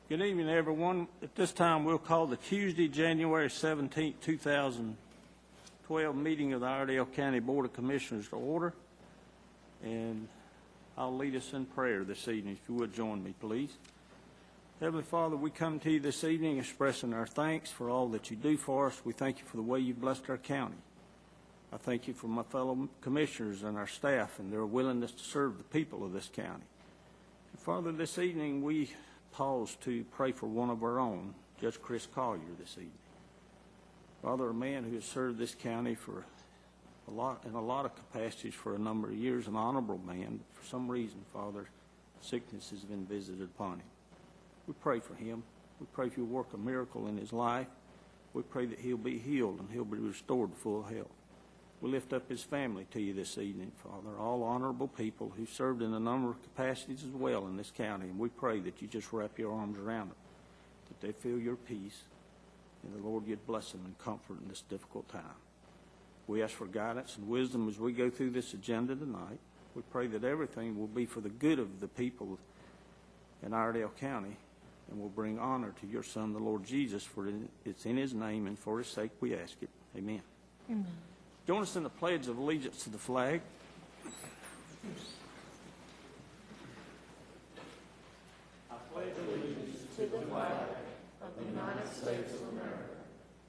Good evening, everyone. At this time, we'll call the Tuesday, January 17, 2012 meeting of the Iredell County Board of Commissioners to order. And I'll lead us in prayer this evening, if you would join me, please. Heavenly Father, we come to you this evening expressing our thanks for all that you do for us. We thank you for the way you've blessed our county. I thank you for my fellow commissioners and our staff and their willingness to serve the people of this county. And Father, this evening we pause to pray for one of our own, Judge Chris Collier, this evening. Father, a man who has served this county for in a lot of capacities for a number of years, an honorable man, but for some reason, Father, sickness has been visited upon him. We pray for him. We pray if you'll work a miracle in his life. We pray that he'll be healed and he'll be restored to full health. We lift up his family to you this evening, Father, all honorable people who served in a number of capacities as well in this county, and we pray that you just wrap your arms around them, that they feel your peace, and the Lord, you'd bless them and comfort in this difficult time. We ask for guidance and wisdom as we go through this agenda tonight. We pray that everything will be for the good of the people in Iredell County, and will bring honor to your Son, the Lord Jesus, for it's in his name and for his sake we ask it. Amen. Amen. Join us in the Pledge of Allegiance to the flag. I pledge allegiance to the flag of the United States of America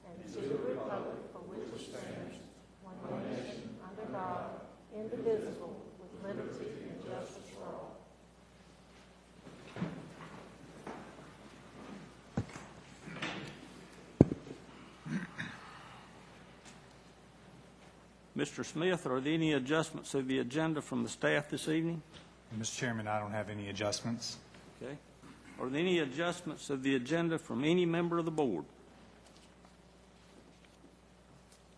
and to the republic for which it stands, one nation, under God, indivisible, with liberty and justice for all. Mr. Smith, are there any adjustments to the agenda from the staff this evening? Mr. Chairman, I don't have any adjustments. Okay. Are there any adjustments of the agenda from any member of the board?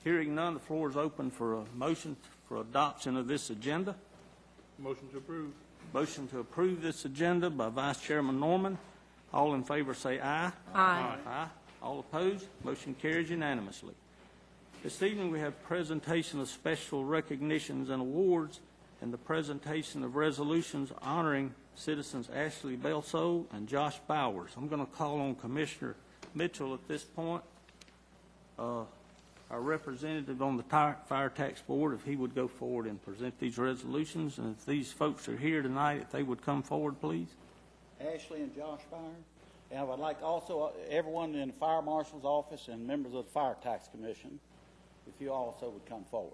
Hearing none, the floor is open for a motion for adoption of this agenda. Motion to approve. Motion to approve this agenda by Vice Chairman Norman. All in favor say aye. Aye. Aye. All opposed? Motion carries unanimously. This evening we have presentation of special recognitions and awards and the presentation of resolutions honoring citizens Ashley Belsole and Josh Byers. I'm going to call on Commissioner Mitchell at this point, our representative on the Fire Tax Board, if he would go forward and present these resolutions. And if these folks are here tonight, if they would come forward, please. Ashley and Josh Byers. And I would like also everyone in the Fire Marshal's office and members of the Fire Tax Commission, if you also would come forward.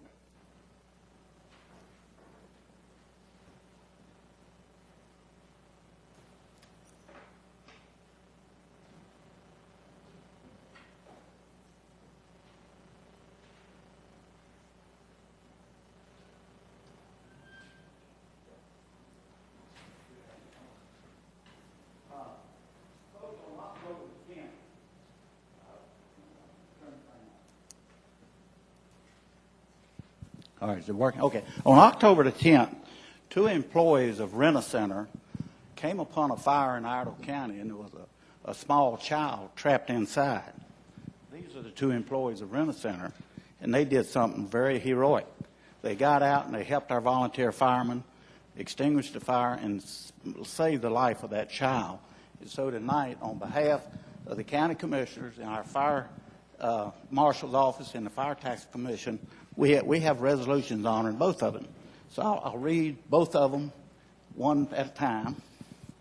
All right, is it working? Okay. On October the 10th, 2 employees of Rent-A-Center came upon a fire in Iredell County, and there was a small child trapped inside. These are the 2 employees of Rent-A-Center, and they did something very heroic. They got out and they helped our volunteer firemen extinguish the fire and save the life of that child. And so tonight, on behalf of the county commissioners and our fire marshal's office and the Fire Tax Commission, we have resolutions honoring both of them. So I'll read both of them one at a time.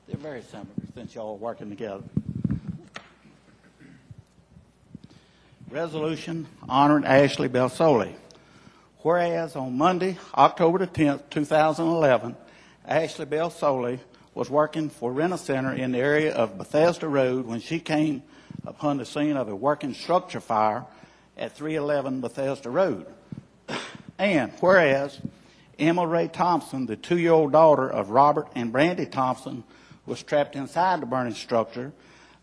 They're very similar since y'all are working together. Resolution honoring Ashley Belsole. Whereas on Monday, October the 10th, 2011, Ashley Belsole was working for Rent-A-Center in the area of Bethesda Road when she came upon the scene of a working structure fire at 311 Bethesda Road. And whereas Emma Ray Thompson, the 2-year-old daughter of Robert and Brandy Thompson, was trapped inside the burning structure,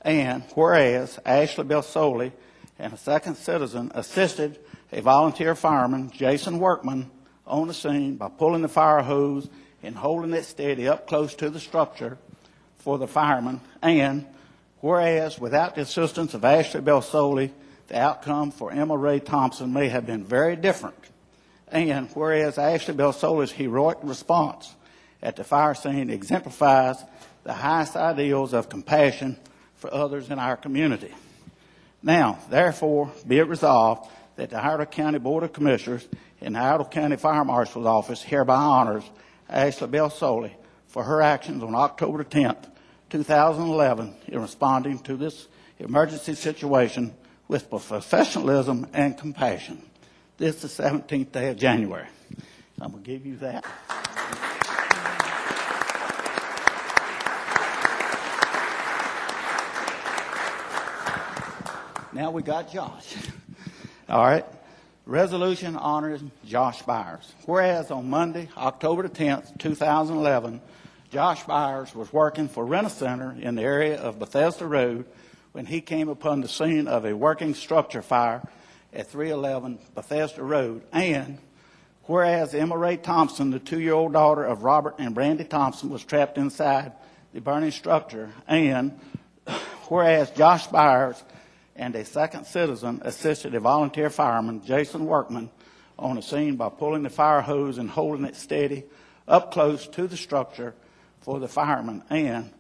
and whereas Ashley Belsole and a second citizen assisted a volunteer fireman, Jason Workman, on the scene by pulling the fire hose and holding it steady up close to the structure for the fireman, and whereas without the assistance of Ashley Belsole, the outcome for Emma Ray Thompson may have been very different. And whereas Ashley Belsole's heroic response at the fire scene exemplifies the highest ideals of compassion for others in our community. Now, therefore, be it resolved that the Iredell County Board of Commissioners and the Iredell County Fire Marshal's Office hereby honors Ashley Belsole for her actions on October 10th, 2011 in responding to this emergency situation with professionalism and compassion. This is the 17th day of January. I'm going to give you that. Now we got Josh. All right. Resolution honoring Josh Byers. Whereas on Monday, October the 10th, 2011, Josh Byers was working for Rent-A-Center in the area of Bethesda Road when he came upon the scene of a working structure fire at 311 Bethesda Road. And whereas Emma Ray Thompson, the 2-year-old daughter of Robert and Brandy Thompson, was trapped inside the burning structure. And whereas Josh Byers and a second citizen assisted a volunteer fireman, Jason Workman, on the scene by pulling the fire hose and holding it steady up close to the structure for the fireman. And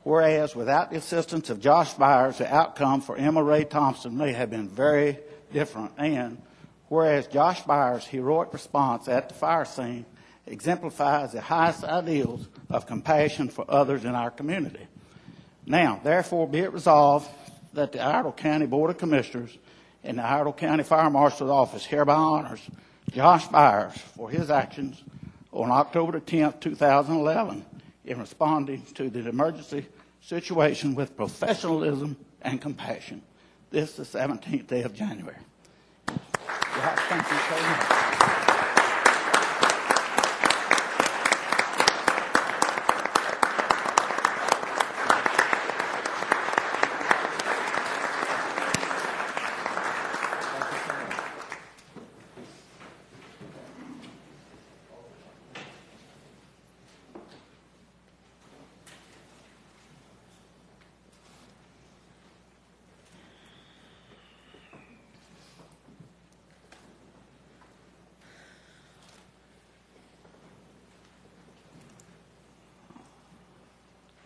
whereas without the assistance of Josh Byers, the outcome for Emma Ray Thompson may have been very different. And whereas Josh Byers' heroic response at the fire scene exemplifies the highest ideals of compassion for others in our community. Now, therefore, be it resolved that the Iredell County Board of Commissioners and the Iredell County Fire Marshal's Office hereby honors Josh Byers for his actions on October 10th, 2011 in responding to the emergency situation with professionalism and compassion. This is the 17th day of January. Josh, thank you so much.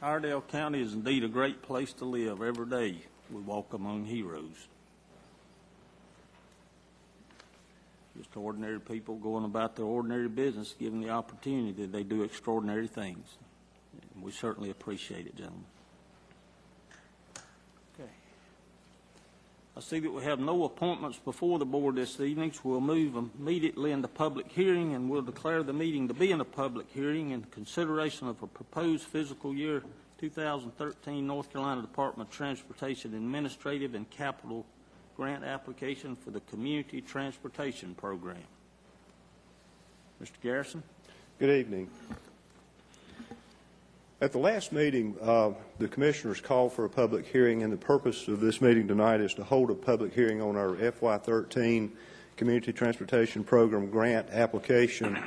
Iredell County is indeed a great place to live. Every day we walk among heroes. Just ordinary people going about their ordinary business, given the opportunity, they do extraordinary things. And we certainly appreciate it, gentlemen. Okay. I see that we have no appointments before the board this evening, so we'll move immediately into public hearing, and we'll declare the meeting to be in a public hearing in consideration of a proposed fiscal year 2013 North Carolina Department of Transportation Administrative and Capital Grant application for the Community Transportation Program. Mr. Garrison. Good evening. At the last meeting, the commissioners called for a public hearing, and the purpose of this meeting tonight is to hold a public hearing on our FY13 Community Transportation Program grant application.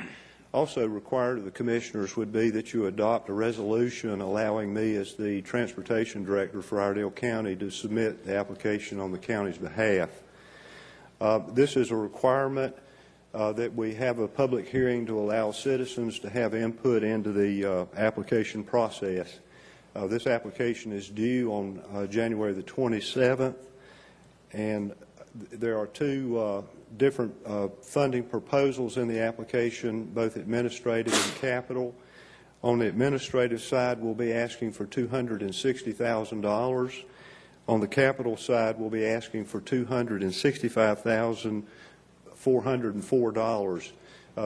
Also required of the commissioners would be that you adopt a resolution allowing me as the transportation director for Iredell County to submit the application on the county's behalf. This is a requirement that we have a public hearing to allow citizens to have input into the application process. This application is due on January the 27th, and there are two different funding proposals in the application, both administrative and capital. On the administrative side, we'll be asking for $260,000. On the capital side, we'll be asking for $265,404.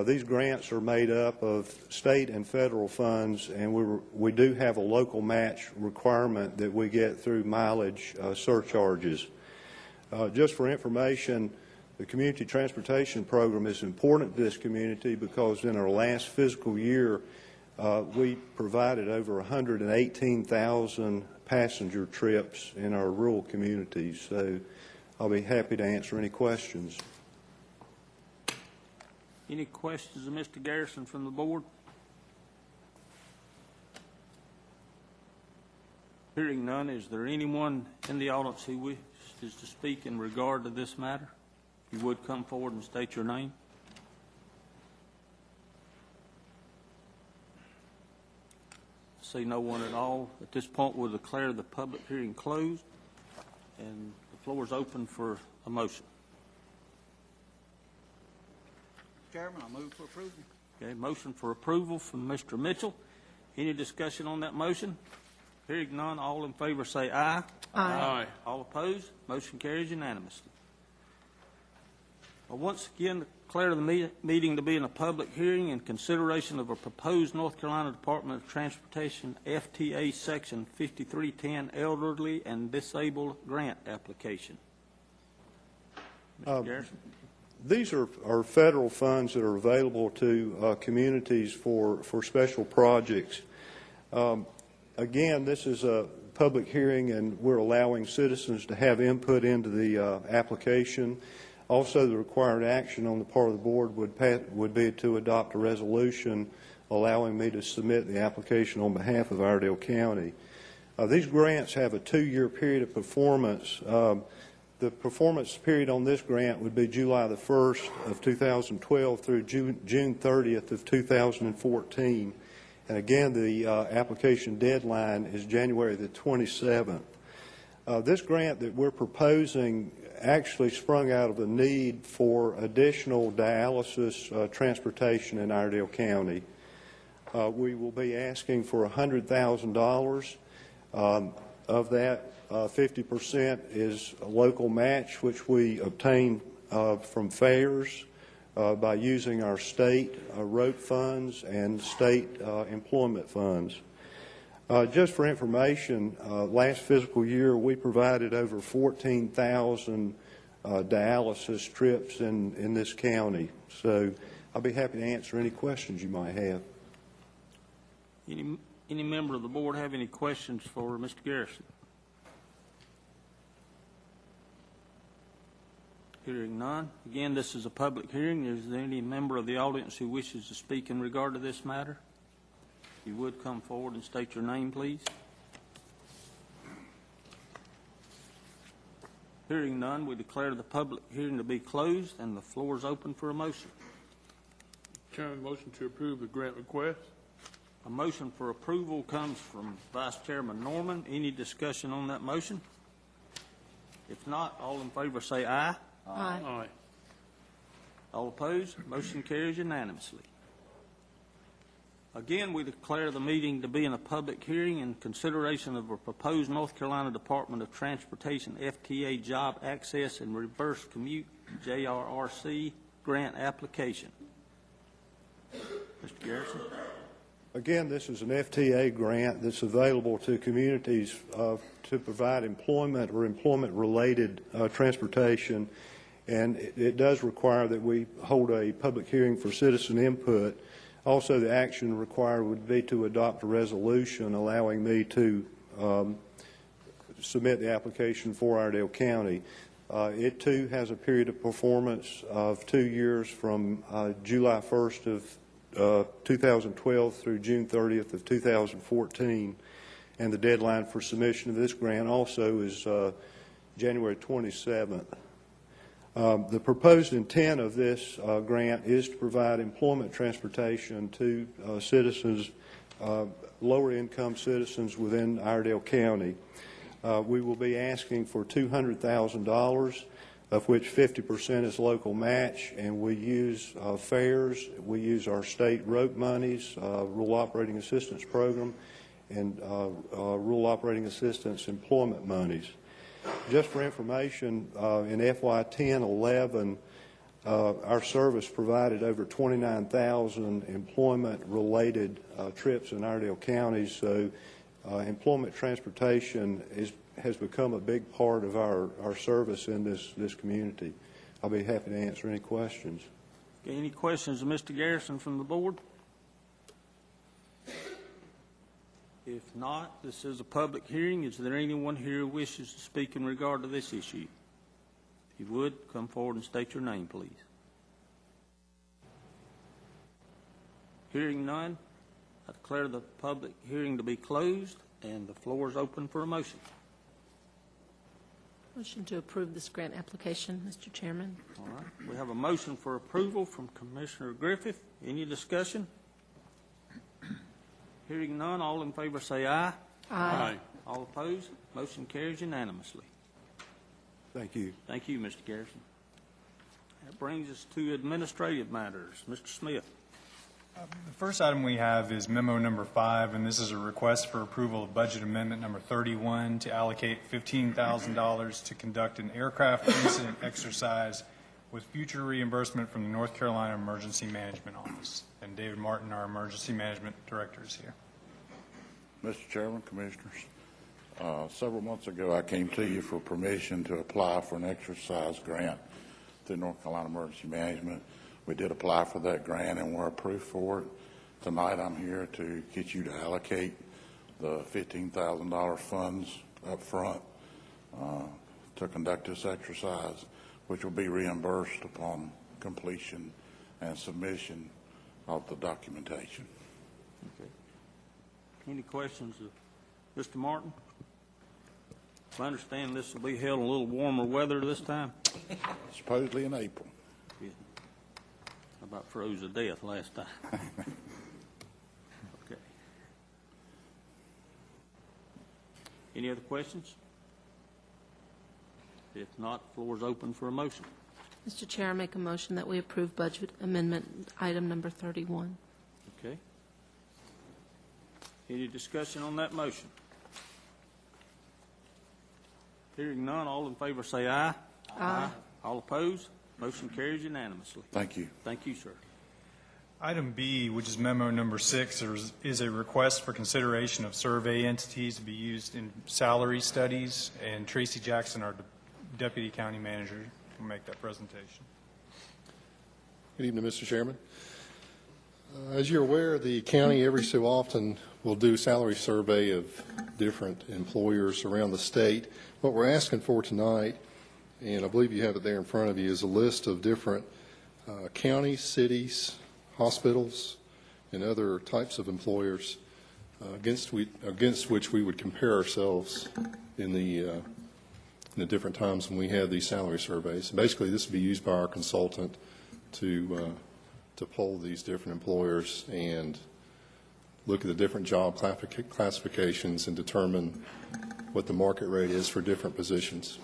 These grants are made up of state and federal funds, and we do have a local match requirement that we get through mileage surcharges. Just for information, the Community Transportation Program is important to this community because in our last fiscal year, we provided over 118,000 passenger trips in our rural communities. So I'll be happy to answer any questions. Any questions of Mr. Garrison from the board? Hearing none, is there anyone in the audience who wishes to speak in regard to this matter? If you would come forward and state your name. see no one at all. At this point, we'll declare the public hearing closed, and the floor is open for a motion. Chairman, I move for approval. Okay, motion for approval from Mr. Mitchell. Any discussion on that motion? Hearing none, all in favor say aye. Aye. All opposed? Motion carries unanimously. I once again declare the meeting to be in a public hearing in consideration of a proposed North Carolina Department of Transportation FTA Section 5310 Elderly and Disabled Grant Application. Mr. Garrison? These are federal funds that are available to communities for special projects. Again, this is a public hearing, and we're allowing citizens to have input into the application. Also, the required action on the part of the board would be to adopt a resolution allowing me to submit the application on behalf of Iredell County. These grants have a 2-year period of performance. The performance period on this grant would be July the 1st of 2012 through June 30th of 2014. And again, the application deadline is January the 27th. This grant that we're proposing actually sprung out of a need for additional dialysis transportation in Iredell County. We will be asking for $100,000. Of that, 50% is a local match, which we obtain from fairs by using our state road funds and state employment funds. Just for information, last fiscal year we provided over 14,000 dialysis trips in this county. So I'll be happy to answer any questions you might have. Any member of the board have any questions for Mr. Garrison? Hearing none. Again, this is a public hearing. Is there any member of the audience who wishes to speak in regard to this matter? If you would come forward and state your name, please. Hearing none, we declare the public hearing to be closed, and the floor is open for a motion. Chairman, motion to approve the grant request. A motion for approval comes from Vice Chairman Norman. Any discussion on that motion? If not, all in favor say aye. Aye. Aye. All opposed? Motion carries unanimously. Again, we declare the meeting to be in a public hearing in consideration of a proposed North Carolina Department of Transportation FTA Job Access and Reverse Commute JRC grant application. Mr. Garrison? Again, this is an FTA grant that's available to communities to provide employment or employment-related transportation, and it does require that we hold a public hearing for citizen input. Also, the action required would be to adopt a resolution allowing me to submit the application for Iredell County. It, too, has a period of performance of 2 years from July 1st of 2012 through June 30th of 2014, and the deadline for submission of this grant also is January 27th. The proposed intent of this grant is to provide employment transportation to citizens, lower income citizens within Iredell County. We will be asking for $200,000, of which 50% is local match, and we use fairs, we use our state road monies, Rural Operating Assistance Program, and Rural Operating Assistance employment monies. Just for information, in FY 10-11, our service provided over 29,000 employment-related trips in Iredell County, so employment transportation has become a big part of our service in this community. I'll be happy to answer any questions. Okay, any questions of Mr. Garrison from the board? If not, this is a public hearing. Is there anyone here who wishes to speak in regard to this issue? If you would, come forward and state your name, please. Hearing none, I declare the public hearing to be closed, and the floor is open for a motion. Motion to approve this grant application, Mr. Chairman. All right. We have a motion for approval from Commissioner Griffith. Any discussion? Hearing none, all in favor say aye. Aye. All opposed, motion carries unanimously. Thank you. Thank you, Mr. Garrison. That brings us to administrative matters. Mr. Smith. The first item we have is memo number 5, and this is a request for approval of budget amendment number 31 to allocate $15,000 to conduct an aircraft incident exercise with future reimbursement from the North Carolina Emergency Management Office. And David Martin, our Emergency Management Director, is here. Mr. Chairman, Commissioners, several months ago I came to you for permission to apply for an exercise grant through North Carolina Emergency Management. We did apply for that grant and were approved for it. Tonight I'm here to get you to allocate the $15,000 funds up front to conduct this exercise, which will be reimbursed upon completion and submission of the documentation. Okay. Any questions of Mr. Martin? I understand this will be held in a little warmer weather this time. Supposedly in April. Yeah. I about froze to death last time. Okay. Any other questions? If not, floor is open for a motion. Mr. Chair, I make a motion that we approve budget amendment item number 31. Okay. Any discussion on that motion? Hearing none, all in favor say aye. Aye. All opposed? Motion carries unanimously. Thank you. Thank you, sir. Item B, which is memo number 6, is a request for consideration of survey entities to be used in salary studies, and Tracy Jackson, our Deputy County Manager, will make that presentation. Good evening, Mr. Chairman. As you're aware, the county every so often will do salary survey of different employers around the state. What we're asking for tonight, and I believe you have it there in front of you, is a list of different counties, cities, hospitals, and other types of employers against which we would compare ourselves in the different times when we have these salary surveys. Basically, this would be used by our consultant to poll these different employers and look at the different job classifications and determine what the market rate is for different positions.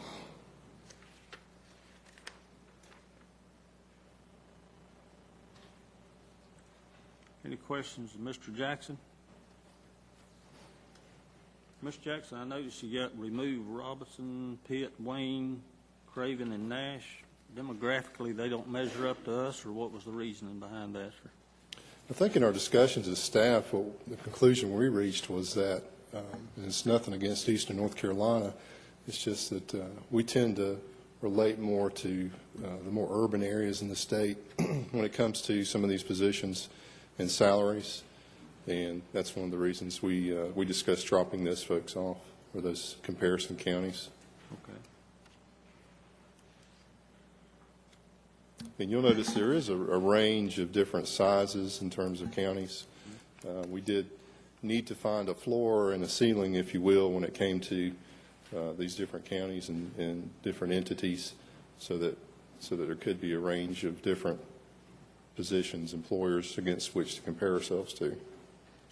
Any questions of Mr. Jackson? Mr. Jackson, I noticed you got removed Robertson, Pitt, Wayne, Craven, and Nash. Demographically, they don't measure up to us, or what was the reasoning behind that, sir? I think in our discussions as staff, the conclusion we reached was that, and it's nothing against Eastern North Carolina, it's just that we tend to relate more to the more urban areas in the state when it comes to some of these positions and salaries, and that's one of the reasons we discussed dropping those folks off, or those comparison counties. Okay. And you'll notice there is a range of different sizes in terms of counties. We did need to find a floor and a ceiling, if you will, when it came to these different counties and different entities, so that there could be a range of different positions, employers against which to compare ourselves to.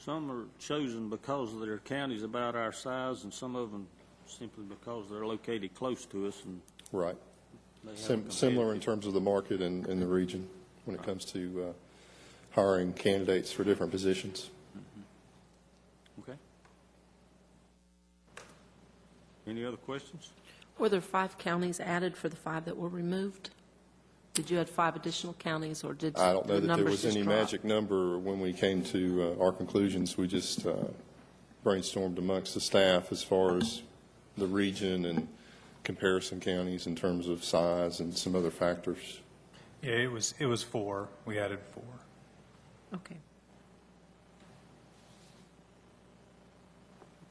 Some are chosen because their county's about our size, and some of them simply because they're located close to us. And right. they have Similar in terms of the market and the region when it comes to hiring candidates for different positions. Mm-hmm. Okay. Any other questions? Were there 5 counties added for the 5 that were removed? Did you add 5 additional counties, or did I don't know the that there numbers was any just drop? magic number when we came to our conclusions. We just brainstormed amongst the staff as far as the region and comparison counties in terms of size and some other factors. Yeah, it was 4. We added 4. Okay.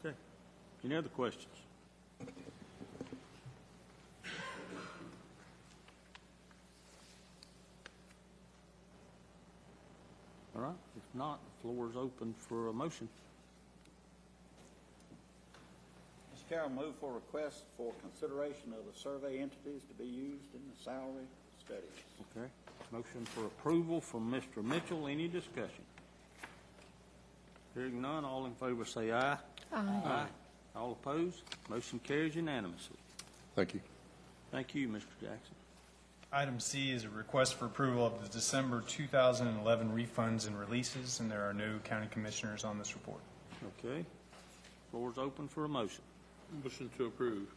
Okay. Any other questions? All right. If not, the floor is open for a motion. Mr. Chair, I move for request for consideration of the survey entities to be used in the salary studies. Okay. Motion for approval from Mr. Mitchell. Any discussion? Hearing none, all in favor say aye. Aye. All opposed? Motion carries unanimously. Thank you. Thank you, Mr. Jackson. Item C is a request for approval of the December 2011 refunds and releases, and there are no county commissioners on this report. Okay. Floor is open for a motion. Motion to approve.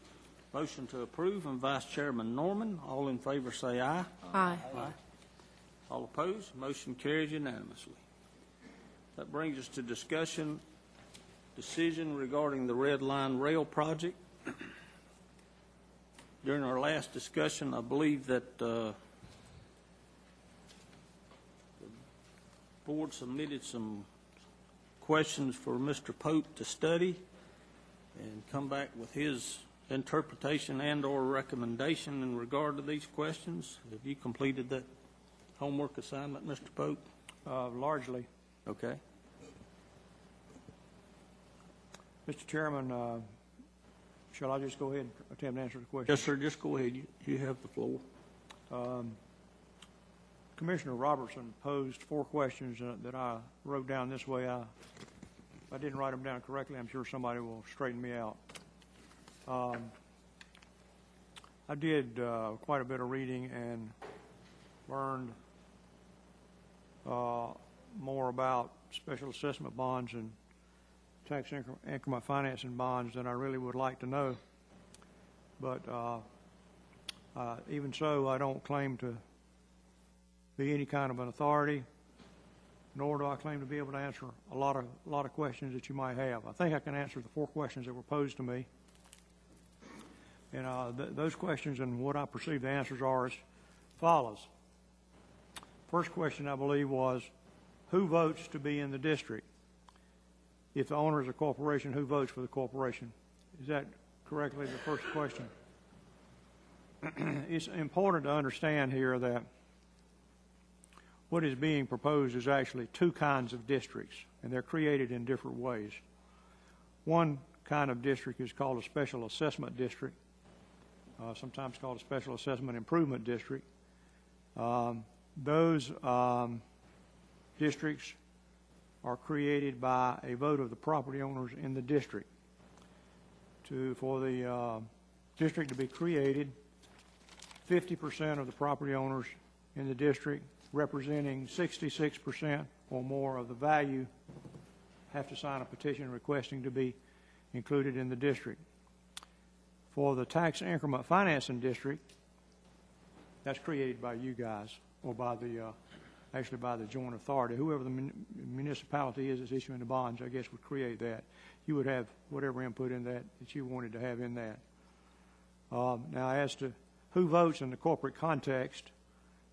Motion to approve and Vice Chairman Norman. All in favor say aye. Aye. All opposed? Motion carries unanimously. That brings us to decision regarding the Red Line Rail project. During our last discussion, I believe that the board submitted some questions for Mr. Pope to study and come back with his interpretation and/or recommendation in regard to these questions. Have you completed that homework assignment, Mr. Pope? Largely. Okay. Mr. Chairman, shall I just go ahead and attempt to answer the question? Yes, sir. Just go ahead. You have the floor. Commissioner Robertson posed 4 questions that I wrote down this way. If I didn't write them down correctly, I'm sure somebody will straighten me out. I did quite a bit of reading and learned more about special assessment bonds and tax increment financing bonds than I really would like to know. But even so, I don't claim to be any kind of an authority, nor do I claim to be able to answer a lot of questions that you might have. I think I can answer the 4 questions that were posed to me. And those questions and what I perceive the answers are as follows. First question, I believe, was who votes to be in the district? If the owner is a corporation, who votes for the corporation? Is that correctly the first question? It's important to understand here that what is being proposed is actually 2 kinds of districts, and they're created in different ways. One kind of district is called a special assessment district, sometimes called a special assessment improvement district. Those districts are created by a vote of the property owners in the district. For the district to be created, 50% of the property owners in the district, representing 66% or more of the value, have to sign a petition requesting to be included in the district. For the tax increment financing district, that's created by you guys, or by the actually by the joint authority. Whoever the municipality is that's issuing the bonds, I guess, would create that. You would have whatever input in that you wanted to have in that. Now, as to who votes in the corporate context,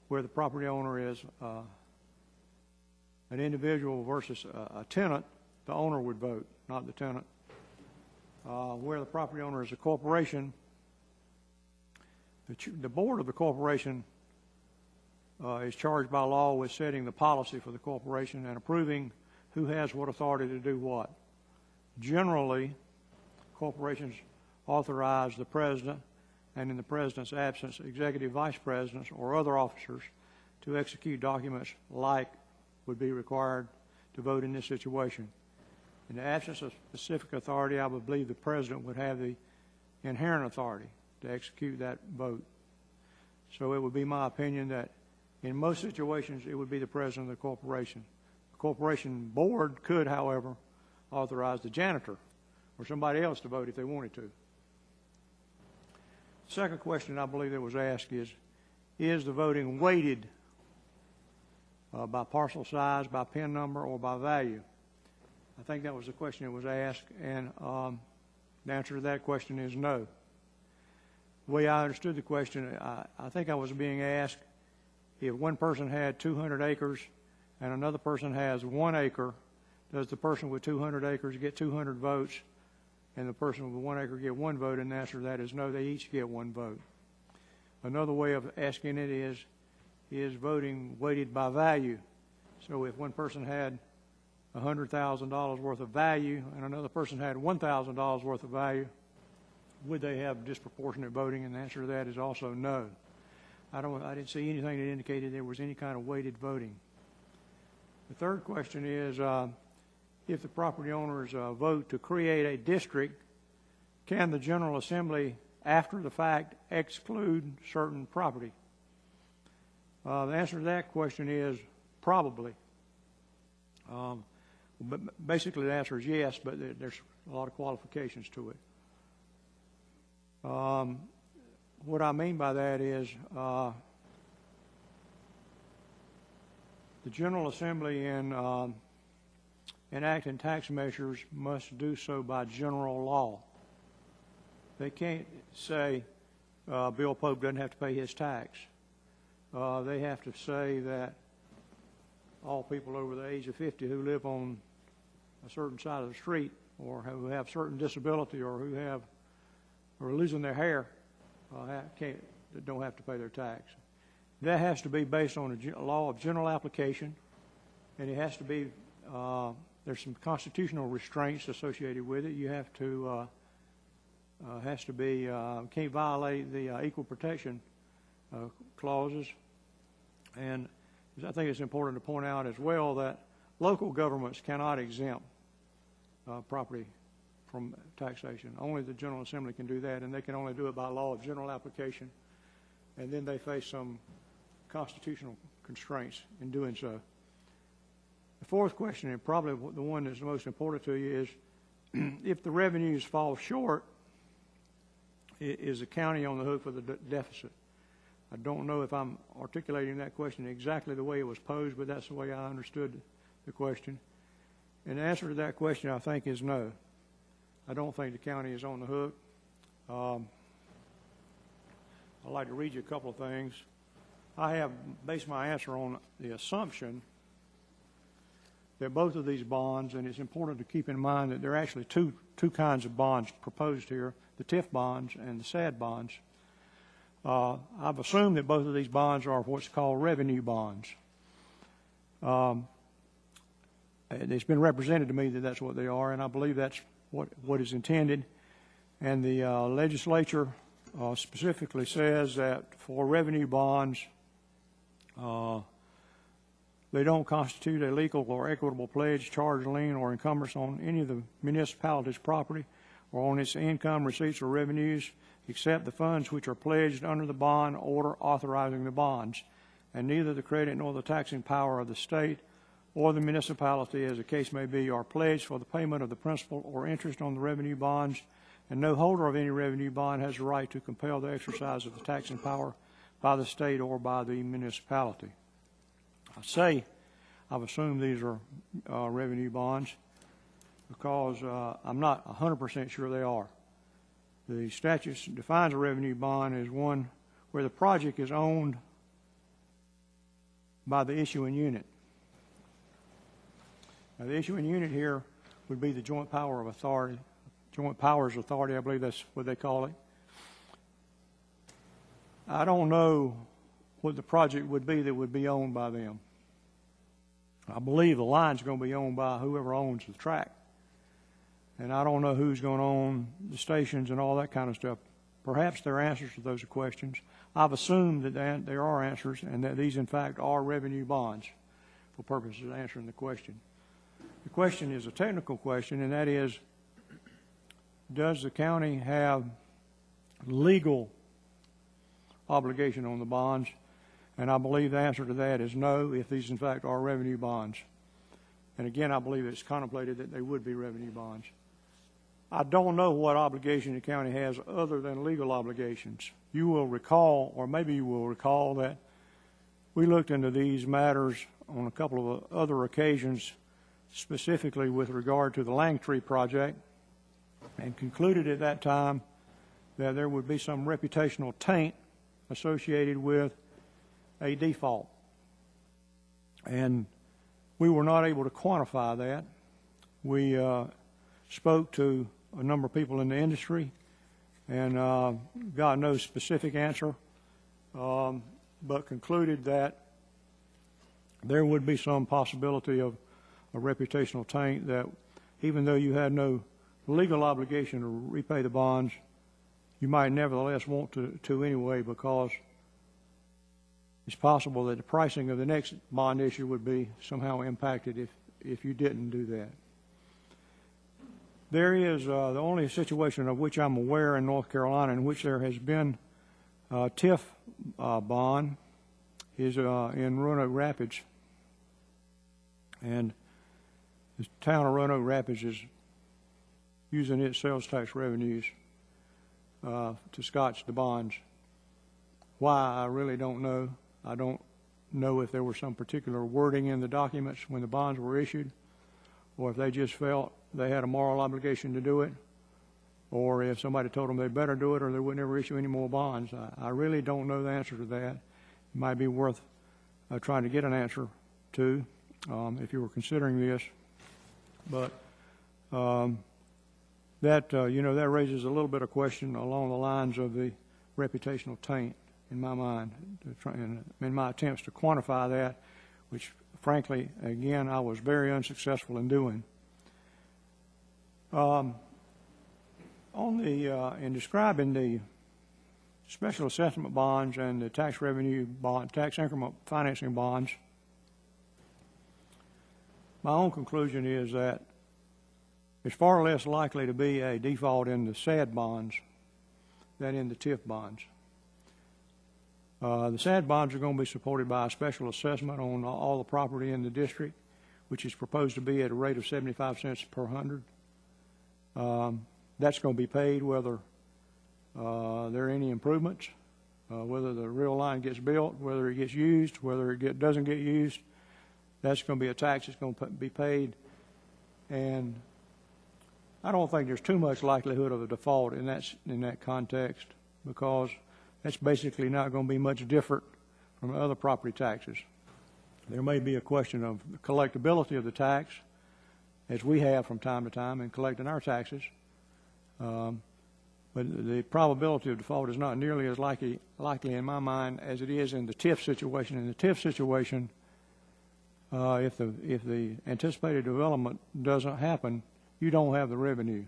where the property owner is an individual versus a tenant, the owner would vote, not the tenant. Where the property owner is a corporation, the board of the corporation is charged by law with setting the policy for the corporation and approving who has what authority to do what. Generally, corporations authorize the president, and in the president's absence, executive vice presidents or other officers to execute documents like would be required to vote in this situation. In the absence of specific authority, I would believe the president would have the inherent authority to execute that vote. So it would be my opinion that in most situations, it would be the president of the corporation. The corporation board could, however, authorize the janitor or somebody else to vote if they wanted to. The second question I believe that was asked is the voting weighted by parcel size, by PIN number, or by value? I think that was the question that was asked, and the answer to that question is no. The way I understood the question, I think I was being asked if one person had 200 acres and another person has 1 acre, does the person with 200 acres get 200 votes and the person with 1 acre get 1 vote? And the answer to that is no, they each get 1 vote. Another way of asking it is voting weighted by value. So if one person had $100,000 worth of value and another person had $1,000 worth of value, would they have disproportionate voting? And the answer to that is also no. I didn't see anything that indicated there was any kind of weighted voting. The third question is if the property owners vote to create a district, can the General Assembly, after the fact, exclude certain property? The answer to that question is probably. But basically, the answer is yes, but there's a lot of qualifications to it. What I mean by that is the General Assembly in enacting tax measures must do so by general law. They can't say Bill Pope doesn't have to pay his tax. They have to say that all people over the age of 50 who live on a certain side of the street or who have certain disability or who are losing their hair don't have to pay their tax. That has to be based on a law of general application, and it has to be there's some constitutional restraints associated with it. You have to can't violate the equal protection clauses. And I think it's important to point out as well that local governments cannot exempt property from taxation. Only the General Assembly can do that, and they can only do it by law of general application. And then they face some constitutional constraints in doing so. The fourth question, and probably the one that's the most important to you, is if the revenues fall short, is the county on the hook for the deficit? I don't know if I'm articulating that question exactly the way it was posed, but that's the way I understood the question. And the answer to that question, I think, is no. I don't think the county is on the hook. I'd like to read you a couple of things. I have based my answer on the assumption that both of these bonds, and it's important to keep in mind that there are actually two kinds of bonds proposed here, the TIF bonds and the SAD bonds. I've assumed that both of these bonds are what's called revenue bonds. It's been represented to me that that's what they are, and I believe that's what is intended. And the legislature specifically says that for revenue bonds, they don't constitute a legal or equitable pledge, charge, lien, or encumbrance on any of the municipality's property or on its income, receipts, or revenues, except the funds which are pledged under the bond order authorizing the bonds, and neither the credit nor the taxing power of the state or the municipality, as the case may be, are pledged for the payment of the principal or interest on the revenue bonds, and no holder of any revenue bond has the right to compel the exercise of the taxing power by the state or by the municipality. I say I've assumed these are revenue bonds because I'm not 100% sure they are. The statute defines a revenue bond as one where the project is owned by the issuing unit. Now, the issuing unit here would be the joint powers authority, I believe that's what they call it. I don't know what the project would be that would be owned by them. I believe the line's going to be owned by whoever owns the track. And I don't know who's going to own the stations and all that kind of stuff. Perhaps there are answers to those questions. I've assumed that there are answers and that these, in fact, are revenue bonds for purposes of answering the question. The question is a technical question, and that is, does the county have legal obligation on the bonds? And I believe the answer to that is no, if these, in fact, are revenue bonds. And again, I believe it's contemplated that they would be revenue bonds. I don't know what obligation the county has other than legal obligations. You will recall, or maybe you will recall, that we looked into these matters on a couple of other occasions, specifically with regard to the Langtree project, and concluded at that time that there would be some reputational taint associated with a default. And we were not able to quantify that. We spoke to a number of people in the industry and got no specific answer, but concluded that there would be some possibility of a reputational taint, that even though you had no legal obligation to repay the bonds, you might nevertheless want to anyway, because it's possible that the pricing of the next bond issue would be somehow impacted if you didn't do that. There is the only situation of which I'm aware in North Carolina in which there has been TIF bond is in Roanoke Rapids. And the town of Roanoke Rapids is using its sales tax revenues to scotch the bonds. Why, I really don't know. I don't know if there was some particular wording in the documents when the bonds were issued, or if they just felt they had a moral obligation to do it, or if somebody told them they better do it or they would never issue any more bonds. I really don't know the answer to that. It might be worth trying to get an answer to if you were considering this. But that raises a little bit of question along the lines of the reputational taint in my mind, in my attempts to quantify that, which frankly, again, I was very unsuccessful in doing. In describing the special assessment bonds and the tax revenue bond, tax increment financing bonds, my own conclusion is that it's far less likely to be a default in the SAD bonds than in the TIF bonds. The SAD bonds are going to be supported by a special assessment on all the property in the district, which is proposed to be at a rate of 75 cents per hundred. That's going to be paid whether there are any improvements, whether the rail line gets built, whether it gets used, whether it doesn't get used. That's going to be a tax that's going to be paid. And I don't think there's too much likelihood of a default in that context, because that's basically not going to be much different from other property taxes. There may be a question of the collectability of the tax, as we have from time to time in collecting our taxes. But the probability of default is not nearly as likely in my mind as it is in the TIF situation. In the TIF situation, if the anticipated development doesn't happen, you don't have the revenue.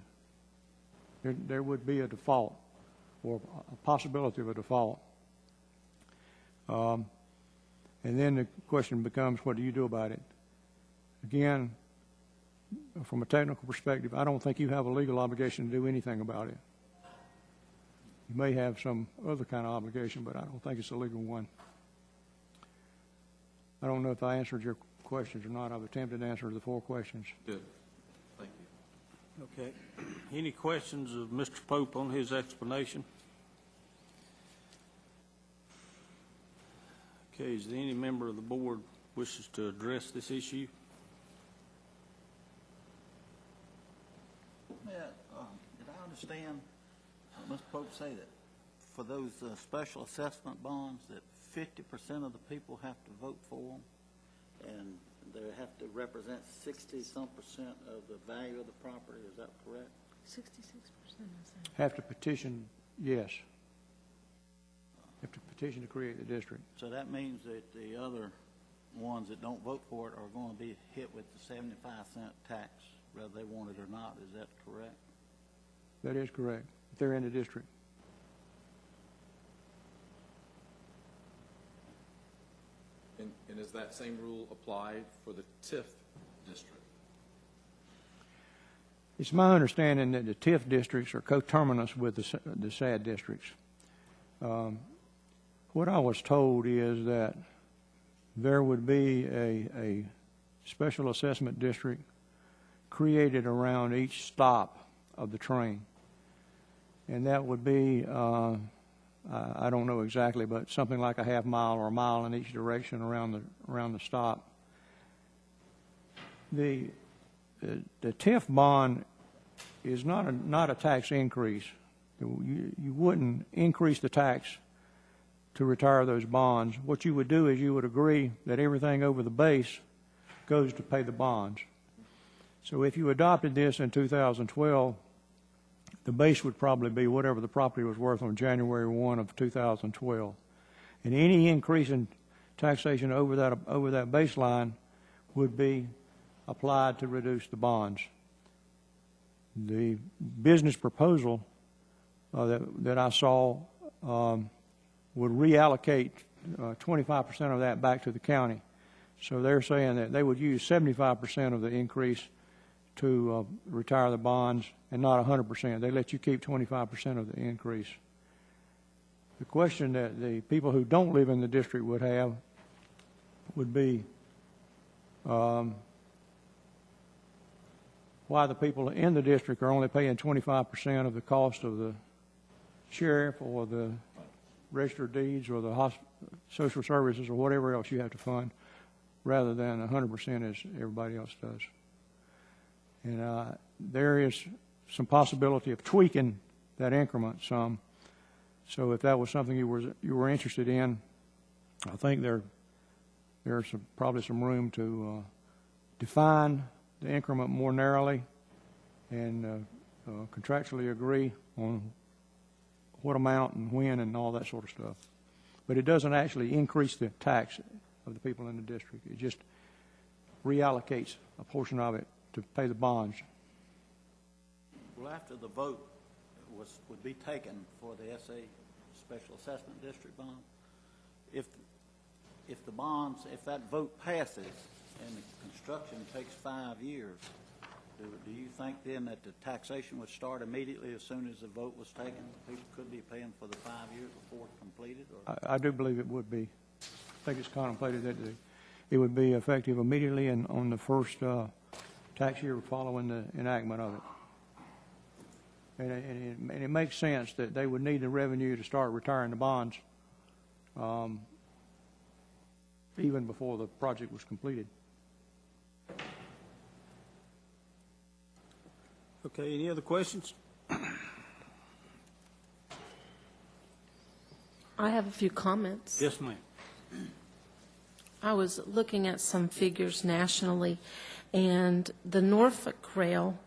There would be a default, or a possibility of a default. And then the question becomes, what do you do about it? Again, from a technical perspective, I don't think you have a legal obligation to do anything about it. You may have some other kind of obligation, but I don't think it's a legal one. I don't know if I answered your questions or not. I've attempted to answer the 4 questions. Good. Thank you. Okay. Any questions of Mr. Pope on his explanation? Okay. Is there any member of the board wishes to address this issue? Yeah, did I understand Mr. Pope say that for those special assessment bonds that 50% of the people have to vote for them, and they have to represent 60-some% of the value of the property? Is that correct? 66% is that. Have to petition, yes. Have to petition to create the district. So that means that the other ones that don't vote for it are going to be hit with the 75-cent tax, whether they want it or not. Is that correct? That is correct, if they're in the district. And is that same rule applied for the TIF district? It's my understanding that the TIF districts are coterminous with the SAD districts. What I was told is that there would be a special assessment district created around each stop of the train. And that would be, I don't know exactly, but something like a half mile or a mile in each direction around the stop. The TIF bond is not a tax increase. You wouldn't increase the tax to retire those bonds. What you would do is you would agree that everything over the base goes to pay the bonds. So if you adopted this in 2012, the base would probably be whatever the property was worth on January 1 of 2012. And any increase in taxation over that baseline would be applied to reduce the bonds. The business proposal that I saw would reallocate 25% of that back to the county. So they're saying that they would use 75% of the increase to retire the bonds, and not 100%. They let you keep 25% of the increase. The question that the people who don't live in the district would have would be why the people in the district are only paying 25% of the cost of the sheriff or the register of deeds or the social services or whatever else you have to fund, rather than 100% as everybody else does. And there is some possibility of tweaking that increment some. So if that was something you were interested in, I think there's probably some room to define the increment more narrowly and contractually agree on what amount and when and all that sort of stuff. But it doesn't actually increase the tax of the people in the district. It just reallocates a portion of it to pay the bonds. Well, after the vote would be taken for the SA Special Assessment District bond, if the bonds, if that vote passes and the construction takes 5 years, do you think then that the taxation would start immediately as soon as the vote was taken? People could be paying for the 5 years before it's completed? Or? I do believe it would be. I think it's contemplated that it would be effective immediately and on the first tax year following the enactment of it. And it makes sense that they would need the revenue to start retiring the bonds even before the project was completed. Okay, any other questions? I have a few comments. Yes, ma'am. I was looking at some figures nationally, and the Norfolk Rail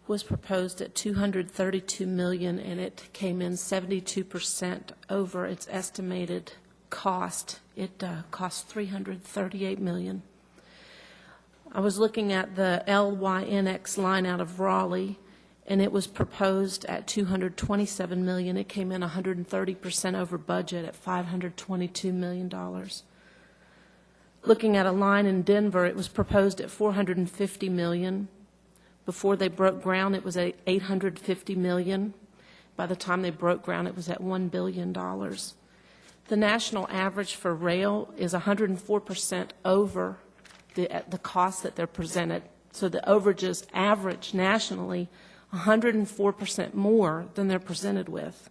was proposed at $232 million, and it came in 72% over its estimated cost. It cost $338 million. I was looking at the LYNX line out of Raleigh, and it was proposed at $227 million. It came in 130% over budget at $522 million. Looking at a line in Denver, it was proposed at $450 million. Before they broke ground, it was at $850 million. By the time they broke ground, it was at $1 billion. The national average for rail is 104% over the costs that they're presented. So the overages average nationally 104% more than they're presented with.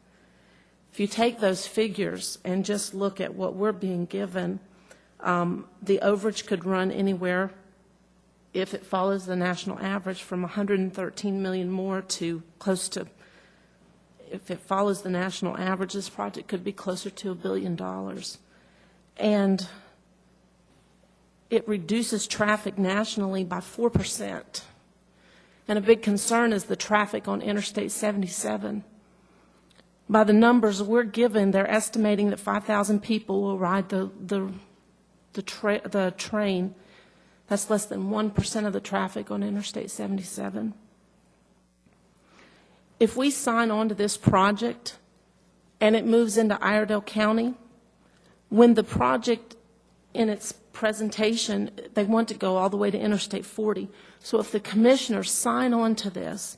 If you take those figures and just look at what we're being given, the overage could run anywhere, if it follows the national average, from 113 million more to close to, if it follows the national average, this project could be closer to $1 billion. And it reduces traffic nationally by 4%. And a big concern is the traffic on Interstate 77. By the numbers we're given, they're estimating that 5,000 people will ride the train. That's less than 1% of the traffic on Interstate 77. If we sign on to this project and it moves into Iredell County, when the project in its presentation, they want to go all the way to Interstate 40. So if the commissioners sign on to this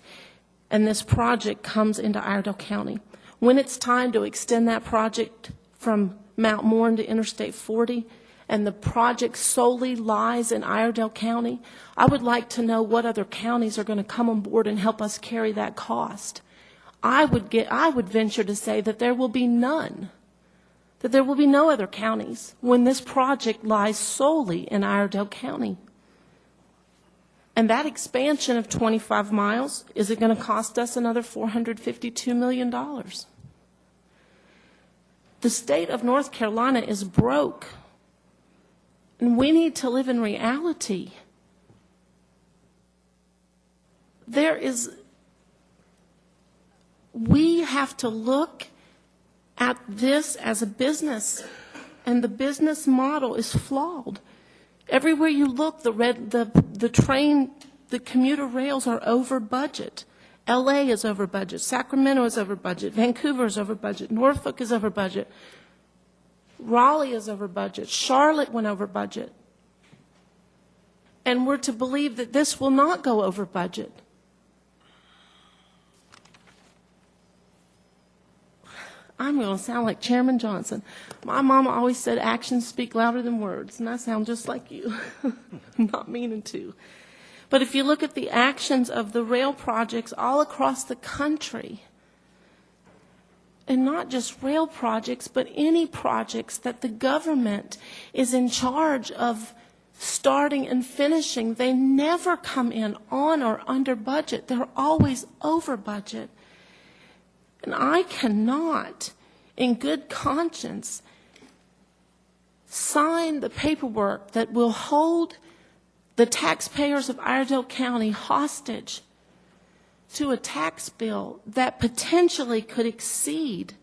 and this project comes into Iredell County, when it's time to extend that project from Mount Morn to Interstate 40, and the project solely lies in Iredell County, I would like to know what other counties are going to come on board and help us carry that cost. I would venture to say that there will be none, that there will be no other counties when this project lies solely in Iredell County. And that expansion of 25 miles, is it going to cost us another $452 million? The state of North Carolina is broke. And we need to live in reality. We have to look at this as a business, and the business model is flawed. Everywhere you look, the train, the commuter rails are over budget. LA is over budget. Sacramento is over budget. Vancouver is over budget. Norfolk is over budget. Raleigh is over budget. Charlotte went over budget. and we're to believe that this will not go over budget. I'm going to sound like Chairman Johnson. My mama always said actions speak louder than words, and I sound just like you. I'm not meaning to. But if you look at the actions of the rail projects all across the country, and not just rail projects, but any projects that the government is in charge of starting and finishing, they never come in on or under budget. They're always over budget. And I cannot, in good conscience, sign the paperwork that will hold the taxpayers of Iredell County hostage to a tax bill that potentially could exceed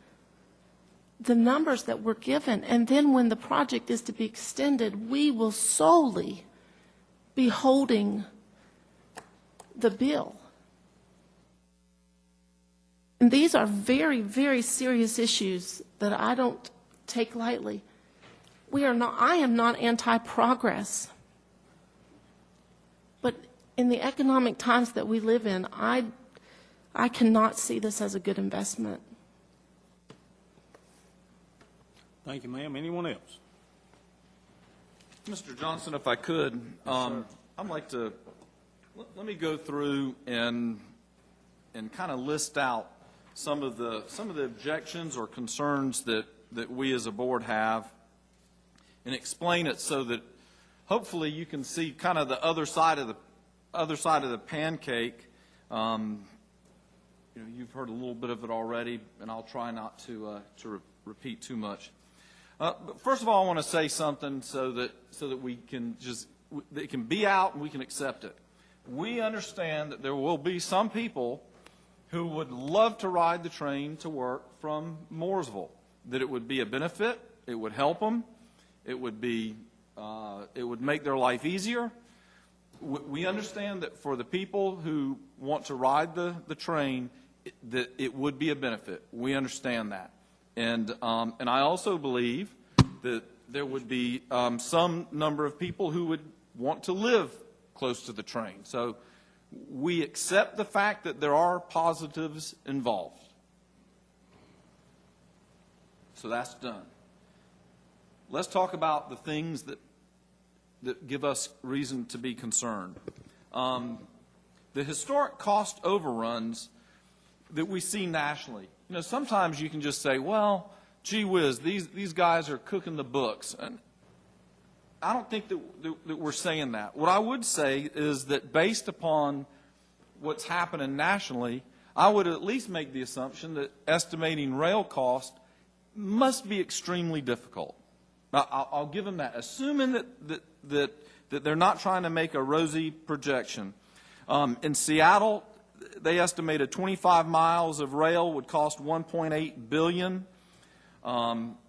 the numbers that were given. And then when the project is to be extended, we will solely be holding the bill. And these are very, very serious issues that I don't take lightly. I am not anti-progress. But in the economic times that we live in, I cannot see this as a good investment. Thank you, ma'am. Anyone else? Mr. Johnson, if I could, I'd like to, let me go through and kind of list out some of the objections or concerns that we as a board have, and explain it so that hopefully you can see kind of the other side of the pancake. You've heard a little bit of it already, and I'll try not to repeat too much. But first of all, I want to say something so that we can it can be out and we can accept it. We understand that there will be some people who would love to ride the train to work from Mooresville, that it would be a benefit, it would help them, it would make their life easier. We understand that for the people who want to ride the train, that it would be a benefit. We understand that. And I also believe that there would be some number of people who would want to live close to the train. So we accept the fact that there are positives involved. So that's done. Let's talk about the things that give us reason to be concerned. The historic cost overruns that we see nationally. Sometimes you can just say, well, gee whiz, these guys are cooking the books. And I don't think that we're saying that. What I would say is that based upon what's happening nationally, I would at least make the assumption that estimating rail cost must be extremely difficult. Now, I'll give them that, assuming that they're not trying to make a rosy projection. In Seattle, they estimated 25 miles of rail would cost $1.8 billion.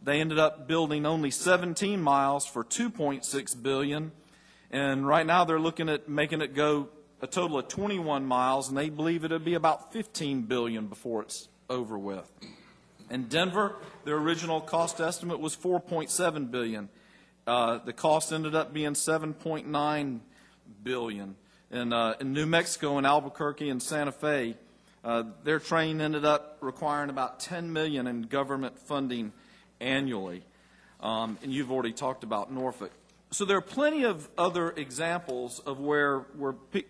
They ended up building only 17 miles for $2.6 billion. And right now they're looking at making it go a total of 21 miles, and they believe it'll be about $15 billion before it's over with. In Denver, their original cost estimate was $4.7 billion. The cost ended up being $7.9 billion. In New Mexico and Albuquerque and Santa Fe, their train ended up requiring about $10 million in government funding annually. And you've already talked about Norfolk. So there are plenty of other examples of where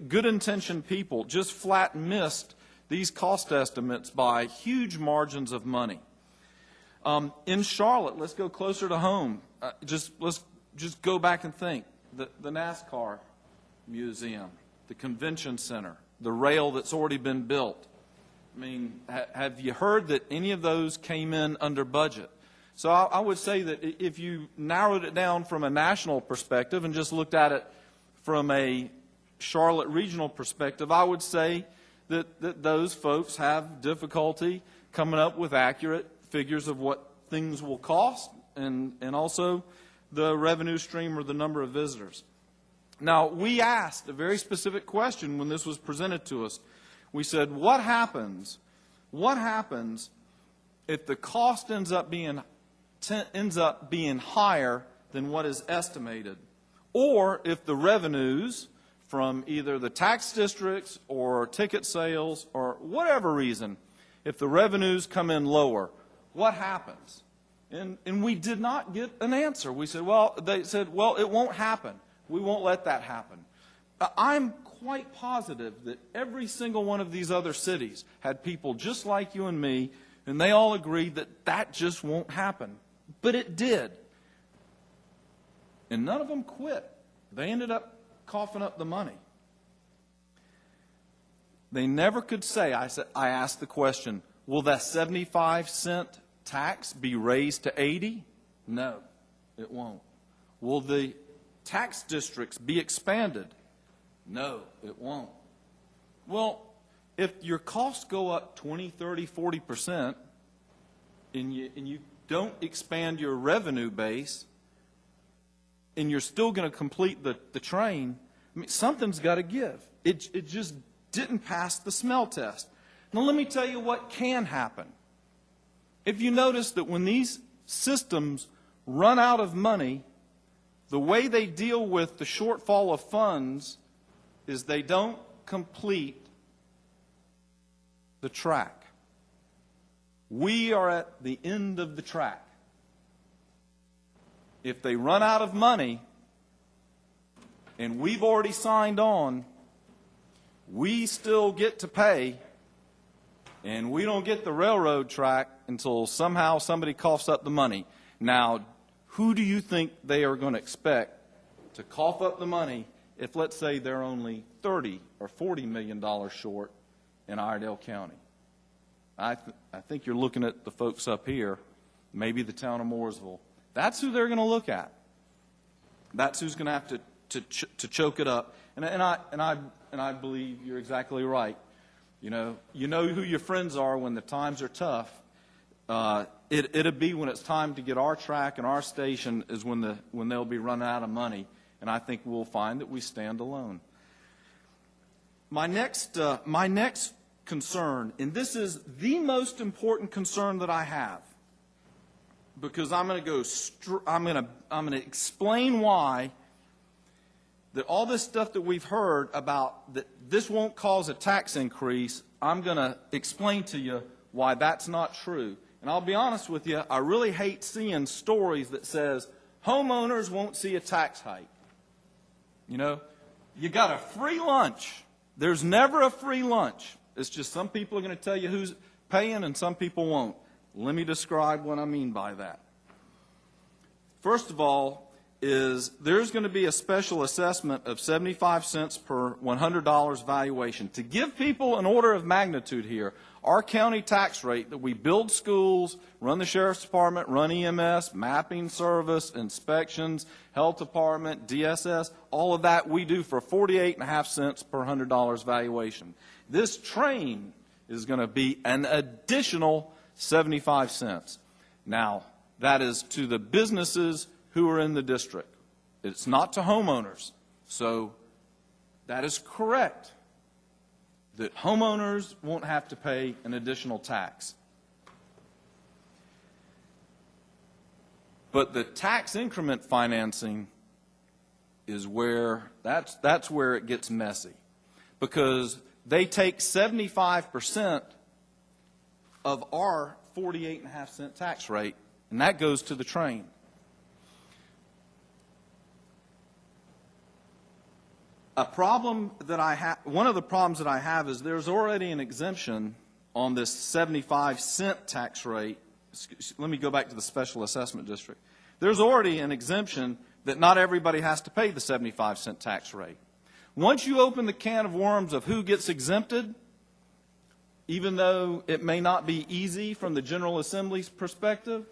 good-intentioned people just flat missed these cost estimates by huge margins of money. In Charlotte, let's go closer to home. Let's just go back and think. The NASCAR Museum, the Convention Center, the rail that's already been built. I mean, have you heard that any of those came in under budget? So I would say that if you narrowed it down from a national perspective and just looked at it from a Charlotte regional perspective, I would say that those folks have difficulty coming up with accurate figures of what things will cost and also the revenue stream or the number of visitors. Now, we asked a very specific question when this was presented to us. We said, what happens if the cost ends up being higher than what is estimated, or if the revenues from either the tax districts or ticket sales or whatever reason, if the revenues come in lower, what happens? And we did not get an answer. We said, well, they said, well, it won't happen. We won't let that happen. I'm quite positive that every single one of these other cities had people just like you and me, and they all agreed that that just won't happen. But it did. And none of them quit. They ended up coughing up the money. They never could say, I asked the question, will that 75-cent tax be raised to 80? No, it won't. Will the tax districts be expanded? No, it won't. Well, if your costs go up 20, 30, 40%, and you don't expand your revenue base, and you're still going to complete the train, I mean, something's got to give. It just didn't pass the smell test. Now, let me tell you what can happen. If you notice that when these systems run out of money, the way they deal with the shortfall of funds is they don't complete the track. We are at the end of the track. If they run out of money and we've already signed on, we still get to pay, and we don't get the railroad track until somehow somebody coughs up the money. Now, who do you think they are going to expect to cough up the money if, let's say, they're only $30 or $40 million short in Iredell County? I think you're looking at the folks up here, maybe the town of Mooresville. That's who they're going to look at. That's who's going to have to choke it up. And I believe you're exactly right. You know who your friends are when the times are tough. It'll be when it's time to get our track and our station is when they'll be running out of money. And I think we'll find that we stand alone. My next concern, and this is the most important concern that I have, because I'm going to explain why that all this stuff that we've heard about that this won't cause a tax increase, I'm going to explain to you why that's not true. And I'll be honest with you, I really hate seeing stories that says homeowners won't see a tax hike. You know, you got a free lunch. There's never a free lunch. It's just some people are going to tell you who's paying and some people won't. Let me describe what I mean by that. First of all, there's going to be a special assessment of 75 cents per $100 valuation. To give people an order of magnitude here, our county tax rate that we build schools, run the sheriff's department, run EMS, mapping service, inspections, health department, DSS, all of that we do for 48.5 cents per $100 valuation. This train is going to be an additional 75 cents. Now, that is to the businesses who are in the district. It's not to homeowners. So that is correct, that homeowners won't have to pay an additional tax. But the tax increment financing is where, that's where it gets messy. Because they take 75% of our 48.5 cent tax rate, and that goes to the train. A problem that I have, one of the problems that I have is there's already an exemption on this 75-cent tax rate. Let me go back to the special assessment district. There's already an exemption that not everybody has to pay the 75-cent tax rate. Once you open the can of worms of who gets exempted, even though it may not be easy from the General Assembly's perspective,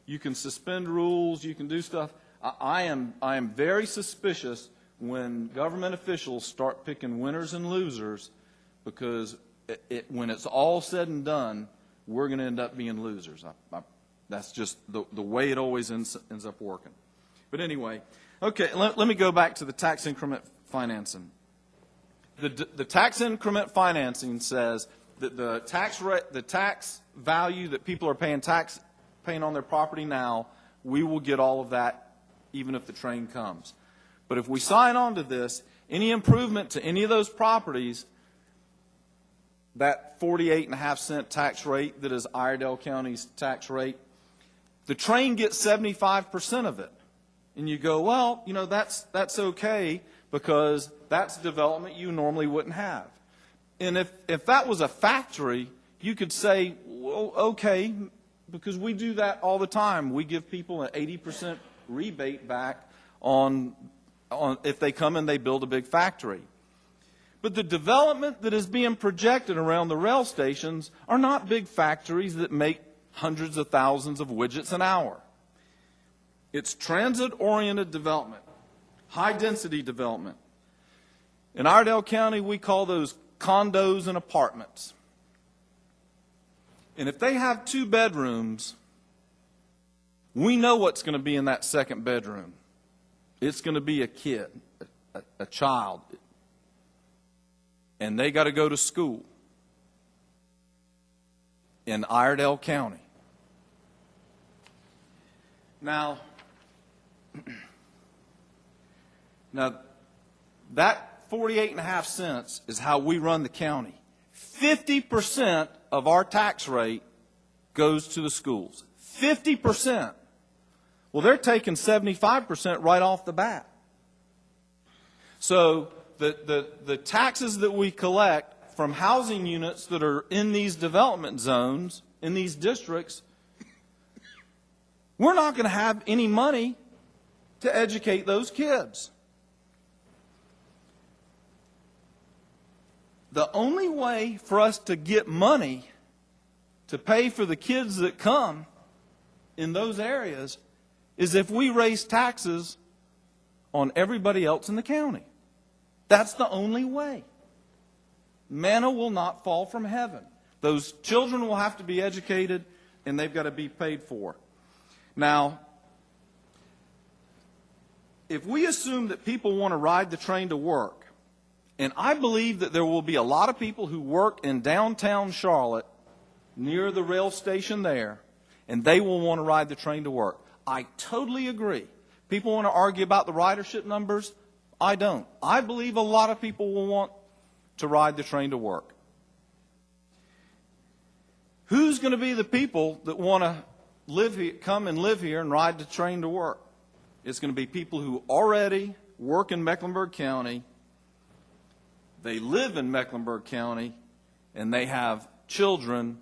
you can suspend rules, you can do stuff. I am very suspicious when government officials start picking winners and losers, because when it's all said and done, we're going to end up being losers. That's just the way it always ends up working. But anyway, okay, let me go back to the tax increment financing. The tax increment financing says that the tax value that people are paying on their property now, we will get all of that even if the train comes. But if we sign on to this any improvement to any of those properties, that 48.5-cent tax rate that is Iredell County's tax rate, the train gets 75% of it. And you go, well, you know, that's okay because that's development you normally wouldn't have. And if that was a factory, you could say, well, okay, because we do that all the time. We give people an 80% rebate back on if they come and they build a big factory. But the development that is being projected around the rail stations are not big factories that make hundreds of thousands of widgets an hour. It's transit-oriented development, high-density development. In Iredell County, we call those condos and apartments. And if they have 2 bedrooms, we know what's going to be in that second bedroom. It's going to be a kid, a child. And they got to go to school in Iredell County. Now, that 48.5 cents is how we run the county. 50% of our tax rate goes to the schools. 50%. Well, they're taking 75% right off the bat. So the taxes that we collect from housing units that are in these development zones, in these districts, we're not going to have any money to educate those kids. The only way for us to get money to pay for the kids that come in those areas is if we raise taxes on everybody else in the county. That's the only way. Manna will not fall from heaven. Those children will have to be educated, and they've got to be paid for. Now, if we assume that people want to ride the train to work, and I believe that there will be a lot of people who work in downtown Charlotte near the rail station there, and they will want to ride the train to work. I totally agree. People want to argue about the ridership numbers. I don't. I believe a lot of people will want to ride the train to work. Who's going to be the people that want to live here, come and live here and ride the train to work? It's going to be people who already work in Mecklenburg County, they live in Mecklenburg County, and they have children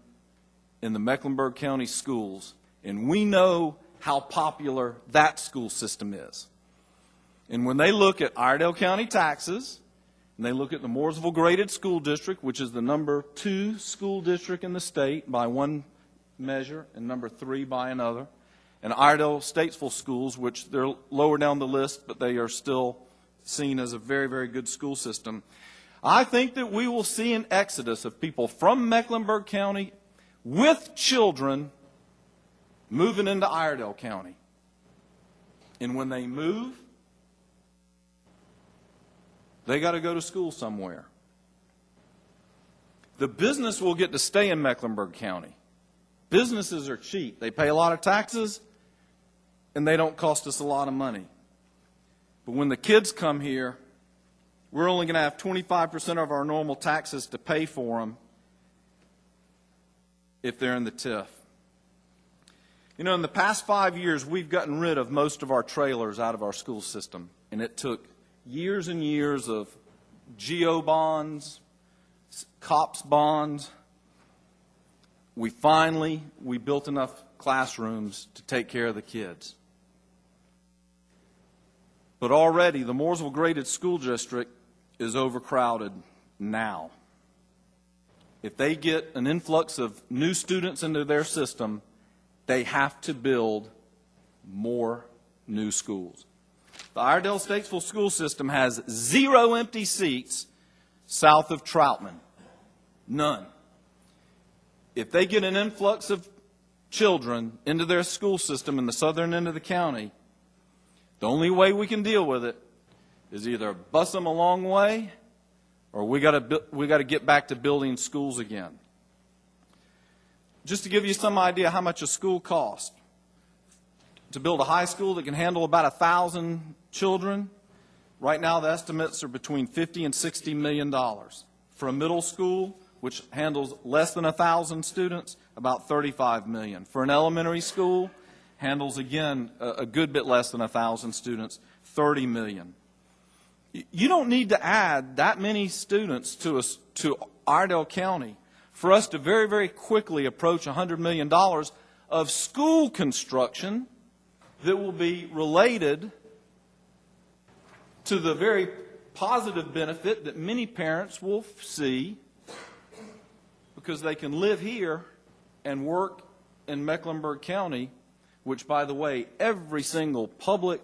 in the Mecklenburg County schools. And we know how popular that school system is. And when they look at Iredell County taxes, and they look at the Mooresville Graded School District, which is the number 2 school district in the state by one measure, and number 3 by another, and Iredell Statesville schools, which they're lower down the list, but they are still seen as a very, very good school system. I think that we will see an exodus of people from Mecklenburg County with children moving into Iredell County. And when they move, they got to go to school somewhere. The business will get to stay in Mecklenburg County. Businesses are cheap. They pay a lot of taxes, and they don't cost us a lot of money. But when the kids come here, we're only going to have 25% of our normal taxes to pay for them if they're in the TIF. You know, in the past 5 years, we've gotten rid of most of our trailers out of our school system. And it took years and years of GO bonds, COPS bonds. We built enough classrooms to take care of the kids. But already, the Mooresville Graded School District is overcrowded now. If they get an influx of new students into their system, they have to build more new schools. The Iredell Statesville school system has 0 empty seats south of Troutman. None. If they get an influx of children into their school system in the southern end of the county, the only way we can deal with it is either bus them a long way or we got to get back to building schools again. Just to give you some idea how much a school costs, to build a high school that can handle about 1,000 children, Right now, the estimates are between $50 and $60 million. For a middle school, which handles less than 1,000 students, about $35 million. For an elementary school, handles, again, a good bit less than 1,000 students, $30 million. You don't need to add that many students to Iredell County for us to very, very quickly approach $100 million of school construction that will be related to the very positive benefit that many parents will see because they can live here and work in Mecklenburg County, which, by the way, every single public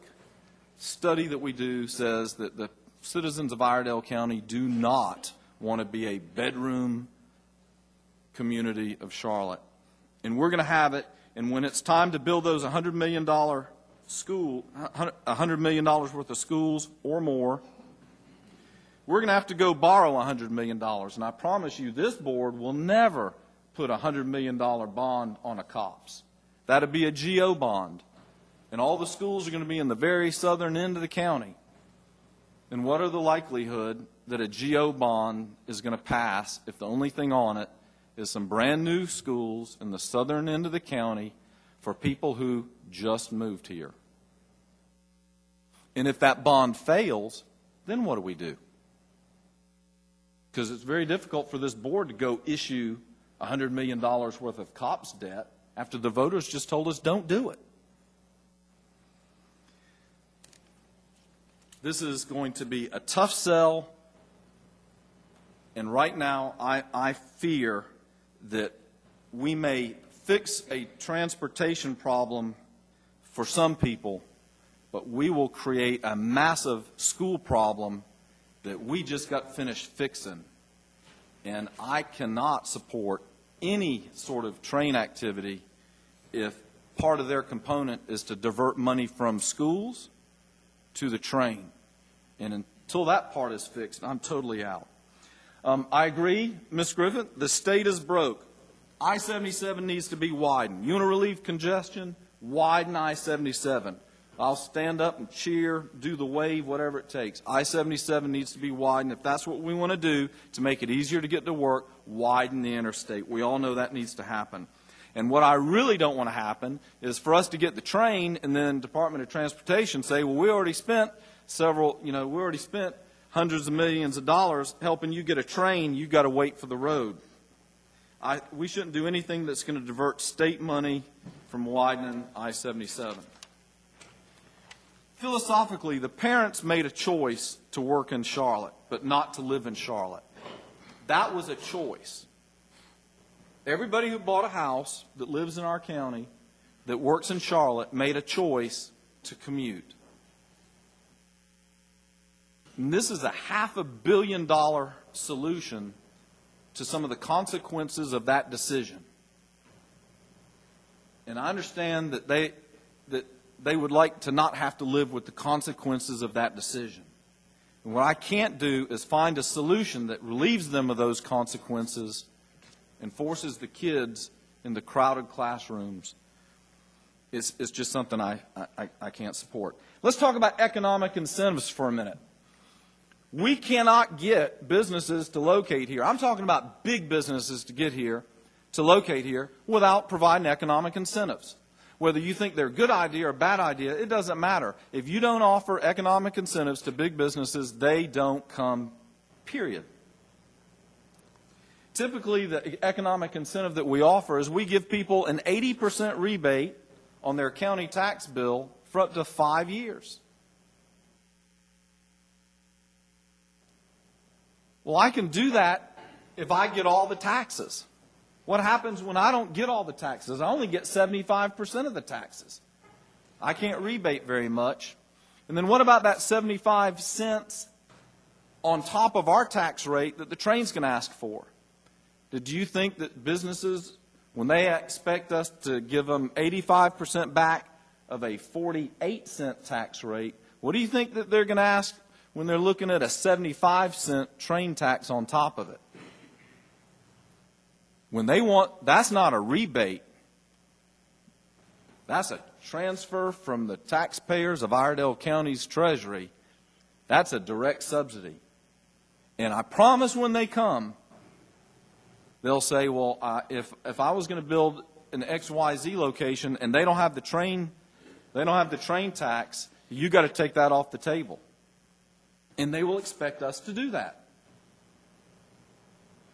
study that we do says that the citizens of Iredell County do not want to be a bedroom community of Charlotte. And we're going to have it, and when it's time to build those $100 million $100 million worth of schools or more, we're going to have to go borrow $100 million. And I promise you, this board will never put a $100 million bond on a COPS. That would be a GO bond. And all the schools are going to be in the very southern end of the county. And what are the likelihood that a GO bond is going to pass if the only thing on it is some brand new schools in the southern end of the county for people who just moved here? And if that bond fails, then what do we do? Because it's very difficult for this board to go issue $100 million worth of COPS debt after the voters just told us don't do it. This is going to be a tough sell, and right now I fear that we may fix a transportation problem for some people, but we will create a massive school problem that we just got finished fixing. And I cannot support any sort of train activity if part of their component is to divert money from schools to the train. And until that part is fixed, I'm totally out. I agree, Ms. Griffith, the state is broke. I-77 needs to be widened. You want to relieve congestion? Widen I-77. I'll stand up and cheer, do the wave, whatever it takes. I-77 needs to be widened. If that's what we want to do to make it easier to get to work, widen the interstate. We all know that needs to happen. And what I really don't want to happen is for us to get the train and then Department of Transportation say, well, we already spent hundreds of millions of dollars helping you get a train. You've got to wait for the road. We shouldn't do anything that's going to divert state money from widening I-77. Philosophically, the parents made a choice to work in Charlotte, but not to live in Charlotte. That was a choice. Everybody who bought a house that lives in our county that works in Charlotte made a choice to commute. And this is a $500 million solution to some of the consequences of that decision. And I understand that they would like to not have to live with the consequences of that decision. And what I can't do is find a solution that relieves them of those consequences and forces the kids into crowded classrooms. It's just something I can't support. Let's talk about economic incentives for a minute. We cannot get businesses to locate here. I'm talking about big businesses to get here, to locate here, without providing economic incentives. Whether you think they're a good idea or a bad idea, it doesn't matter. If you don't offer economic incentives to big businesses, they don't come, period. Typically, the economic incentive that we offer is we give people an 80% rebate on their county tax bill for up to 5 years. Well, I can do that if I get all the taxes. What happens when I don't get all the taxes? I only get 75% of the taxes. I can't rebate very much. And then what about that 75 cents on top of our tax rate that the train's going to ask for? Do you think that businesses, when they expect us to give them 85% back of a 48-cent tax rate, what do you think that they're going to ask when they're looking at a 75-cent train tax on top of it? When they want, that's not a rebate. That's a transfer from the taxpayers of Iredell County's treasury That's a direct subsidy. And I promise when they come, they'll say, well, if I was going to build an XYZ location and they don't have the train tax, you got to take that off the table. And they will expect us to do that.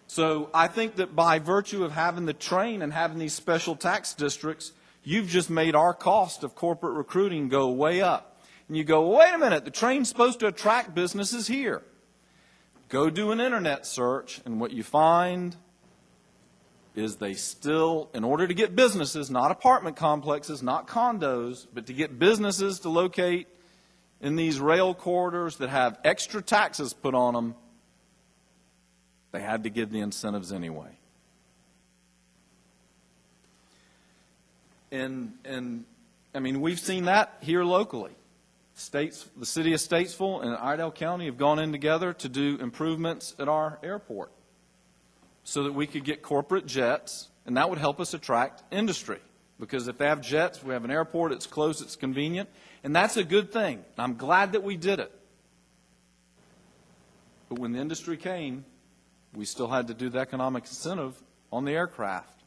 So I think that by virtue of having the train and having these special tax districts, you've just made our cost of corporate recruiting go way up. And you go, well, wait a minute, the train's supposed to attract businesses here. Go do an internet search, and what you find is they still, in order to get businesses, not apartment complexes, not condos, but to get businesses to locate in these rail corridors that have extra taxes put on them, they had to give the incentives anyway. And I mean, we've seen that here locally. The city of Statesville and Iredell County have gone in together to do improvements at our airport so that we could get corporate jets, and that would help us attract industry. Because if they have jets, we have an airport, it's close, it's convenient, and that's a good thing. I'm glad that we did it. But when the industry came, we still had to do the economic incentive on the aircraft.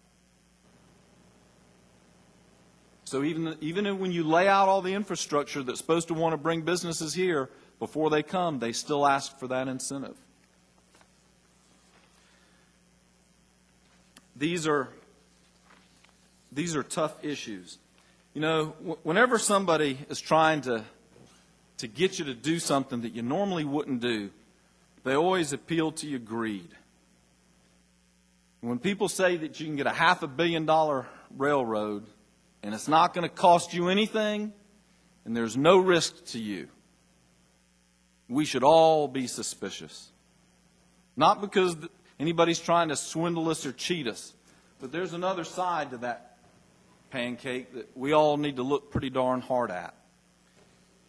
So even when you lay out all the infrastructure that's supposed to want to bring businesses here, before they come, they still ask for that incentive. These are tough issues. You know, whenever somebody is trying to get you to do something that you normally wouldn't do, they always appeal to your greed. When people say that you can get a $500 million railroad and it's not going to cost you anything and there's no risk to you, we should all be suspicious. Not because anybody's trying to swindle us or cheat us, but there's another side to that pancake that we all need to look pretty darn hard at.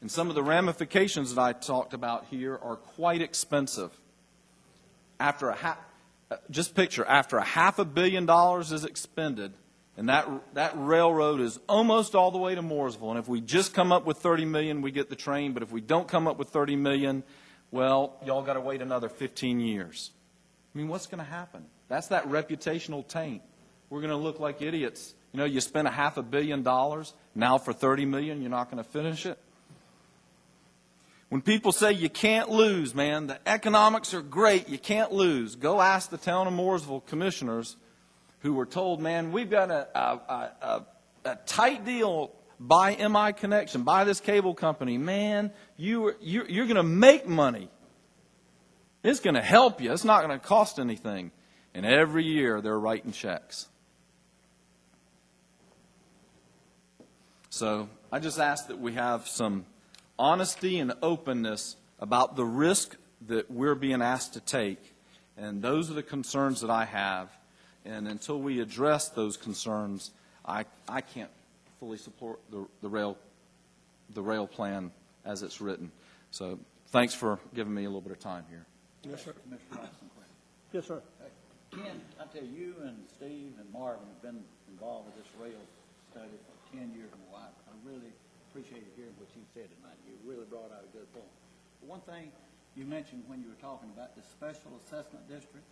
And some of the ramifications that I talked about here are quite expensive. Just picture, after $500 million is expended, and that railroad is almost all the way to Mooresville. And if we just come up with $30 million, we get the train. But if we don't come up with $30 million, well, y'all got to wait another 15 years. I mean, what's going to happen? That's that reputational taint. We're going to look like idiots. You know, you spent $500 million. Now for $30 million, you're not going to finish it. When people say you can't lose, man, the economics are great, you can't lose. Go ask the town of Mooresville commissioners who were told, man, we've got a tight deal, buy MI Connection, buy this cable company. Man, you're going to make money. It's going to help you. It's not going to cost anything. And every year they're writing checks. So I just ask that we have some honesty and openness about the risk that we're being asked to take. And those are the concerns that I have. And until we address those concerns, I can't fully support the rail plan as it's written. So thanks for giving me a little bit of time here. Yes, sir. Yes, sir. Ken, I tell you and Steve and Marvin have been involved with this rail study for 10 years and a while. I really appreciated hearing what you said tonight. You really brought out a good point. But one thing you mentioned when you were talking about the special assessment district,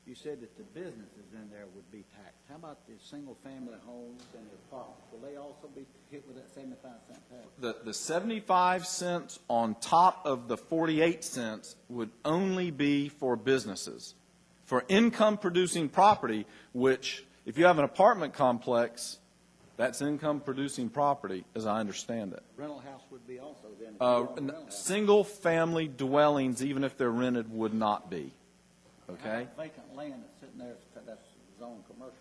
you said that the businesses in there would be taxed. How about the single-family homes and the apartments? Will they also be hit with that 75-cent tax? The 75 cents on top of the 48 cents would only be for businesses. For income-producing property, which, if you have an apartment complex, that's income-producing property, as I understand it. Rental house would be also then. Single-family dwellings, even if they're rented, would not be. Okay? Vacant land that's sitting there, that's zone commercial.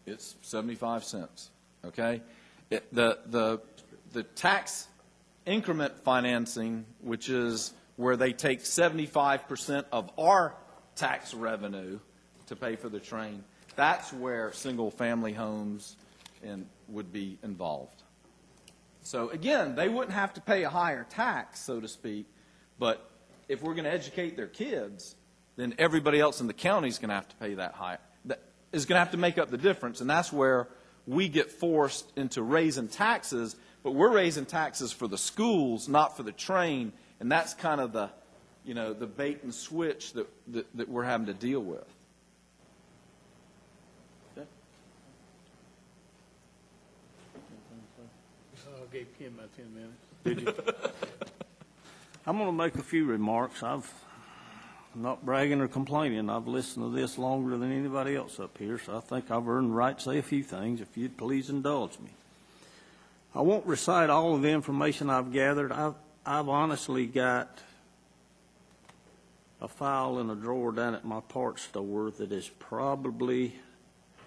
It's 75 cents. Okay? The tax increment financing, which is where they take 75% of our tax revenue to pay for the train, that's where single-family homes would be involved. So again, they wouldn't have to pay a higher tax, so to speak, but if we're going to educate their kids, then everybody else in the county is going to have to pay that higher. That is going to have to make up the difference, and that's where we get forced into raising taxes, but we're raising taxes for the schools, not for the train, And that's kind of the, the bait and switch that we're having to deal with. I gave Ken about 10 minutes. Did you? I'm going to make a few remarks. I'm not bragging or complaining. I've listened to this longer than anybody else up here, so I think I've earned the right to say a few things, if you'd please indulge me. I won't recite all of the information I've gathered. I've honestly got a file in a drawer down at my parts store that is probably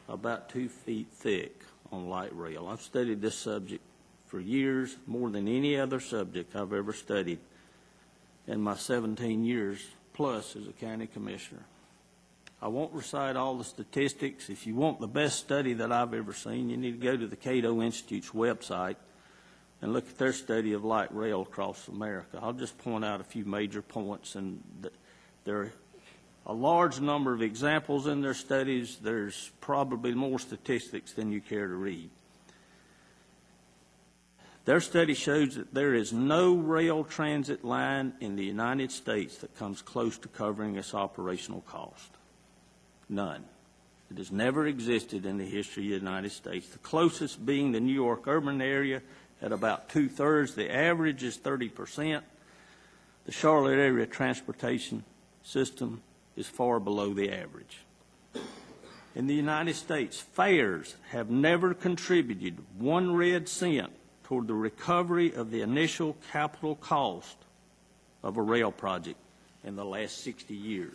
about 2 feet thick on light rail. I've studied this subject for years, more than any other subject I've ever studied in my 17 years plus as a county commissioner. I won't recite all the statistics. If you want the best study that I've ever seen, you need to go to the Cato Institute's website and look at their study of light rail across America. I'll just point out a few major points, and there are a large number of examples in their studies. There's probably more statistics than you care to read. Their study shows that there is no rail transit line in the United States that comes close to covering its operational cost. None. It has never existed in the history of the United States. The closest being the New York urban area at about 2/3. The average is 30%. The Charlotte area transportation system is far below the average. In the United States, fares have never contributed 1 red cent toward the recovery of the initial capital cost of a rail project in the last 60 years.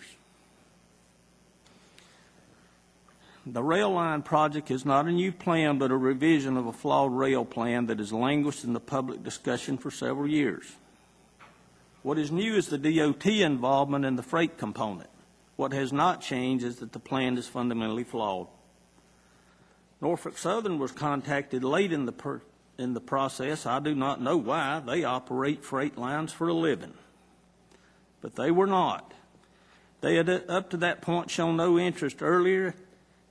The rail line project is not a new plan, but a revision of a flawed rail plan that has languished in the public discussion for several years. What is new is the DOT involvement in the freight component. What has not changed is that the plan is fundamentally flawed. Norfolk Southern was contacted late in the process. I do not know why. They operate freight lines for a living. But they were not. They had up to that point shown no interest earlier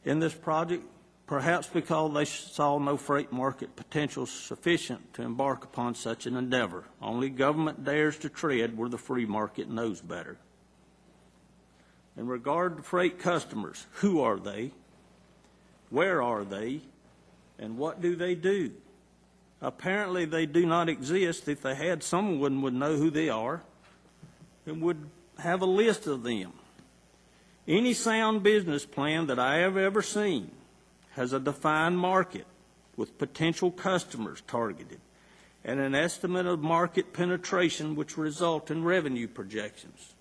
in this project, perhaps because they saw no freight market potential sufficient to embark upon such an endeavor. Only government dares to tread where the free market knows better. In regard to freight customers, who are they? Where are they? And what do they do? Apparently they do not exist. If they had, someone would know who they are and would have a list of them. Any sound business plan that I have ever seen has a defined market with potential customers targeted and an estimate of market penetration which result in revenue projections.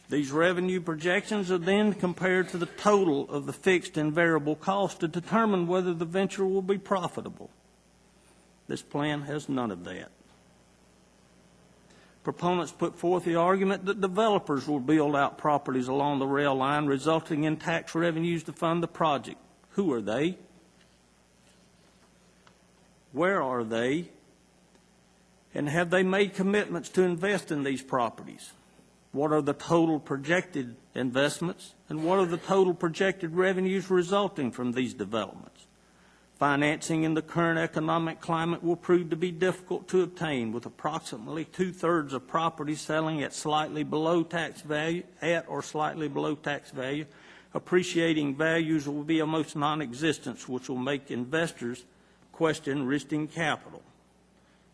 These revenue projections are then compared to the total of the fixed and variable costs to determine whether the venture will be profitable. This plan has none of that. Proponents put forth the argument that developers will build out properties along the rail line, resulting in tax revenues to fund the project. Who are they? Where are they? And have they made commitments to invest in these properties? What are the total projected investments, and what are the total projected revenues resulting from these developments? Financing in the current economic climate will prove to be difficult to obtain, with approximately 2/3 of properties selling at slightly below tax value, Appreciating values will be almost non-existent, which will make investors question risking capital.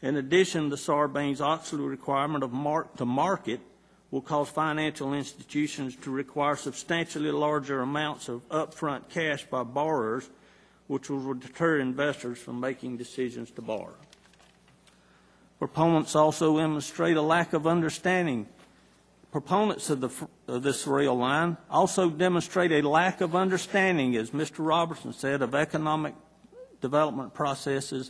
In addition, the Sarbanes-Oxley requirement of mark-to-market will cause financial institutions to require substantially larger amounts of upfront cash by borrowers, which will deter investors from making decisions to borrow. Proponents also demonstrate a lack of understanding. Proponents of this rail line also demonstrate a lack of understanding, as Mr. Robertson said, of economic development processes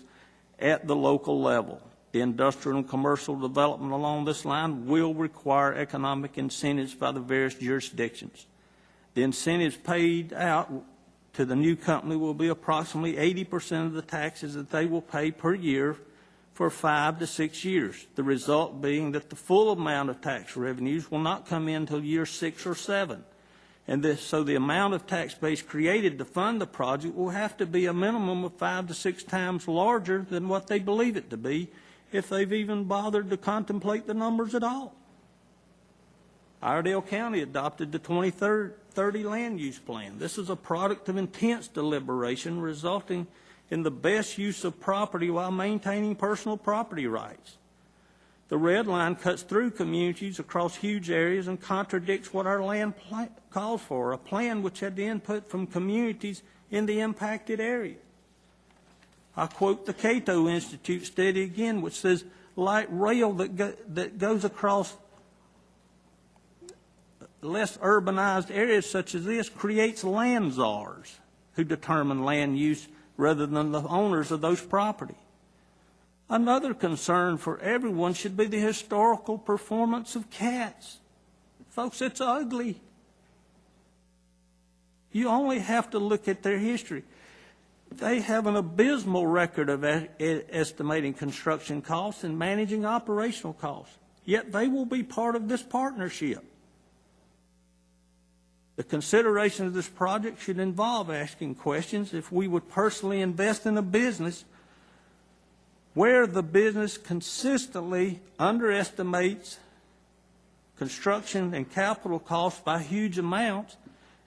at the local level. The industrial and commercial development along this line will require economic incentives by the various jurisdictions. The incentives paid out to the new company will be approximately 80% of the taxes that they will pay per year for 5 to 6 years, the result being that the full amount of tax revenues will not come in until year 6 or 7. So the amount of tax base created to fund the project will have to be a minimum of 5 to 6 times larger than what they believe it to be, if they've even bothered to contemplate the numbers at all. Iredell County adopted the 2030 land use plan. This is a product of intense deliberation resulting in the best use of property while maintaining personal property rights. The red line cuts through communities across huge areas and contradicts what our land calls for, a plan which had the input from communities in the impacted area. I quote the Cato Institute study again, which says light rail that goes across less urbanized areas such as this creates land czars who determine land use rather than the owners of those property. Another concern for everyone should be the historical performance of ICATS. Folks, it's ugly. You only have to look at their history. They have an abysmal record of estimating construction costs and managing operational costs, yet they will be part of this partnership. The consideration of this project should involve asking questions if we would personally invest in a business where the business consistently underestimates construction and capital costs by huge amounts,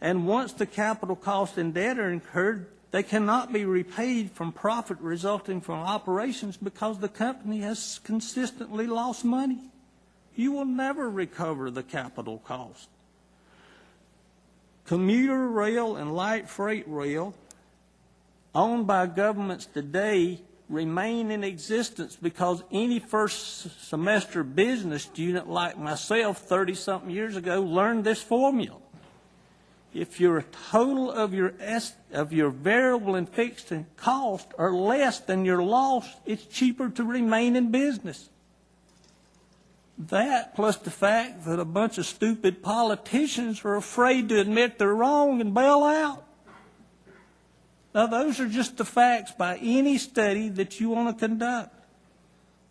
and once the capital costs and debt are incurred, they cannot be repaid from profit resulting from operations because the company has consistently lost money. You will never recover the capital cost. Commuter rail and light freight rail owned by governments today remain in existence because any first semester business student like myself 30-something years ago learned this formula. If your total of your variable and fixed cost are less than your loss, it's cheaper to remain in business. That, plus the fact that a bunch of stupid politicians are afraid to admit they're wrong and bail out. Now, those are just the facts by any study that you want to conduct.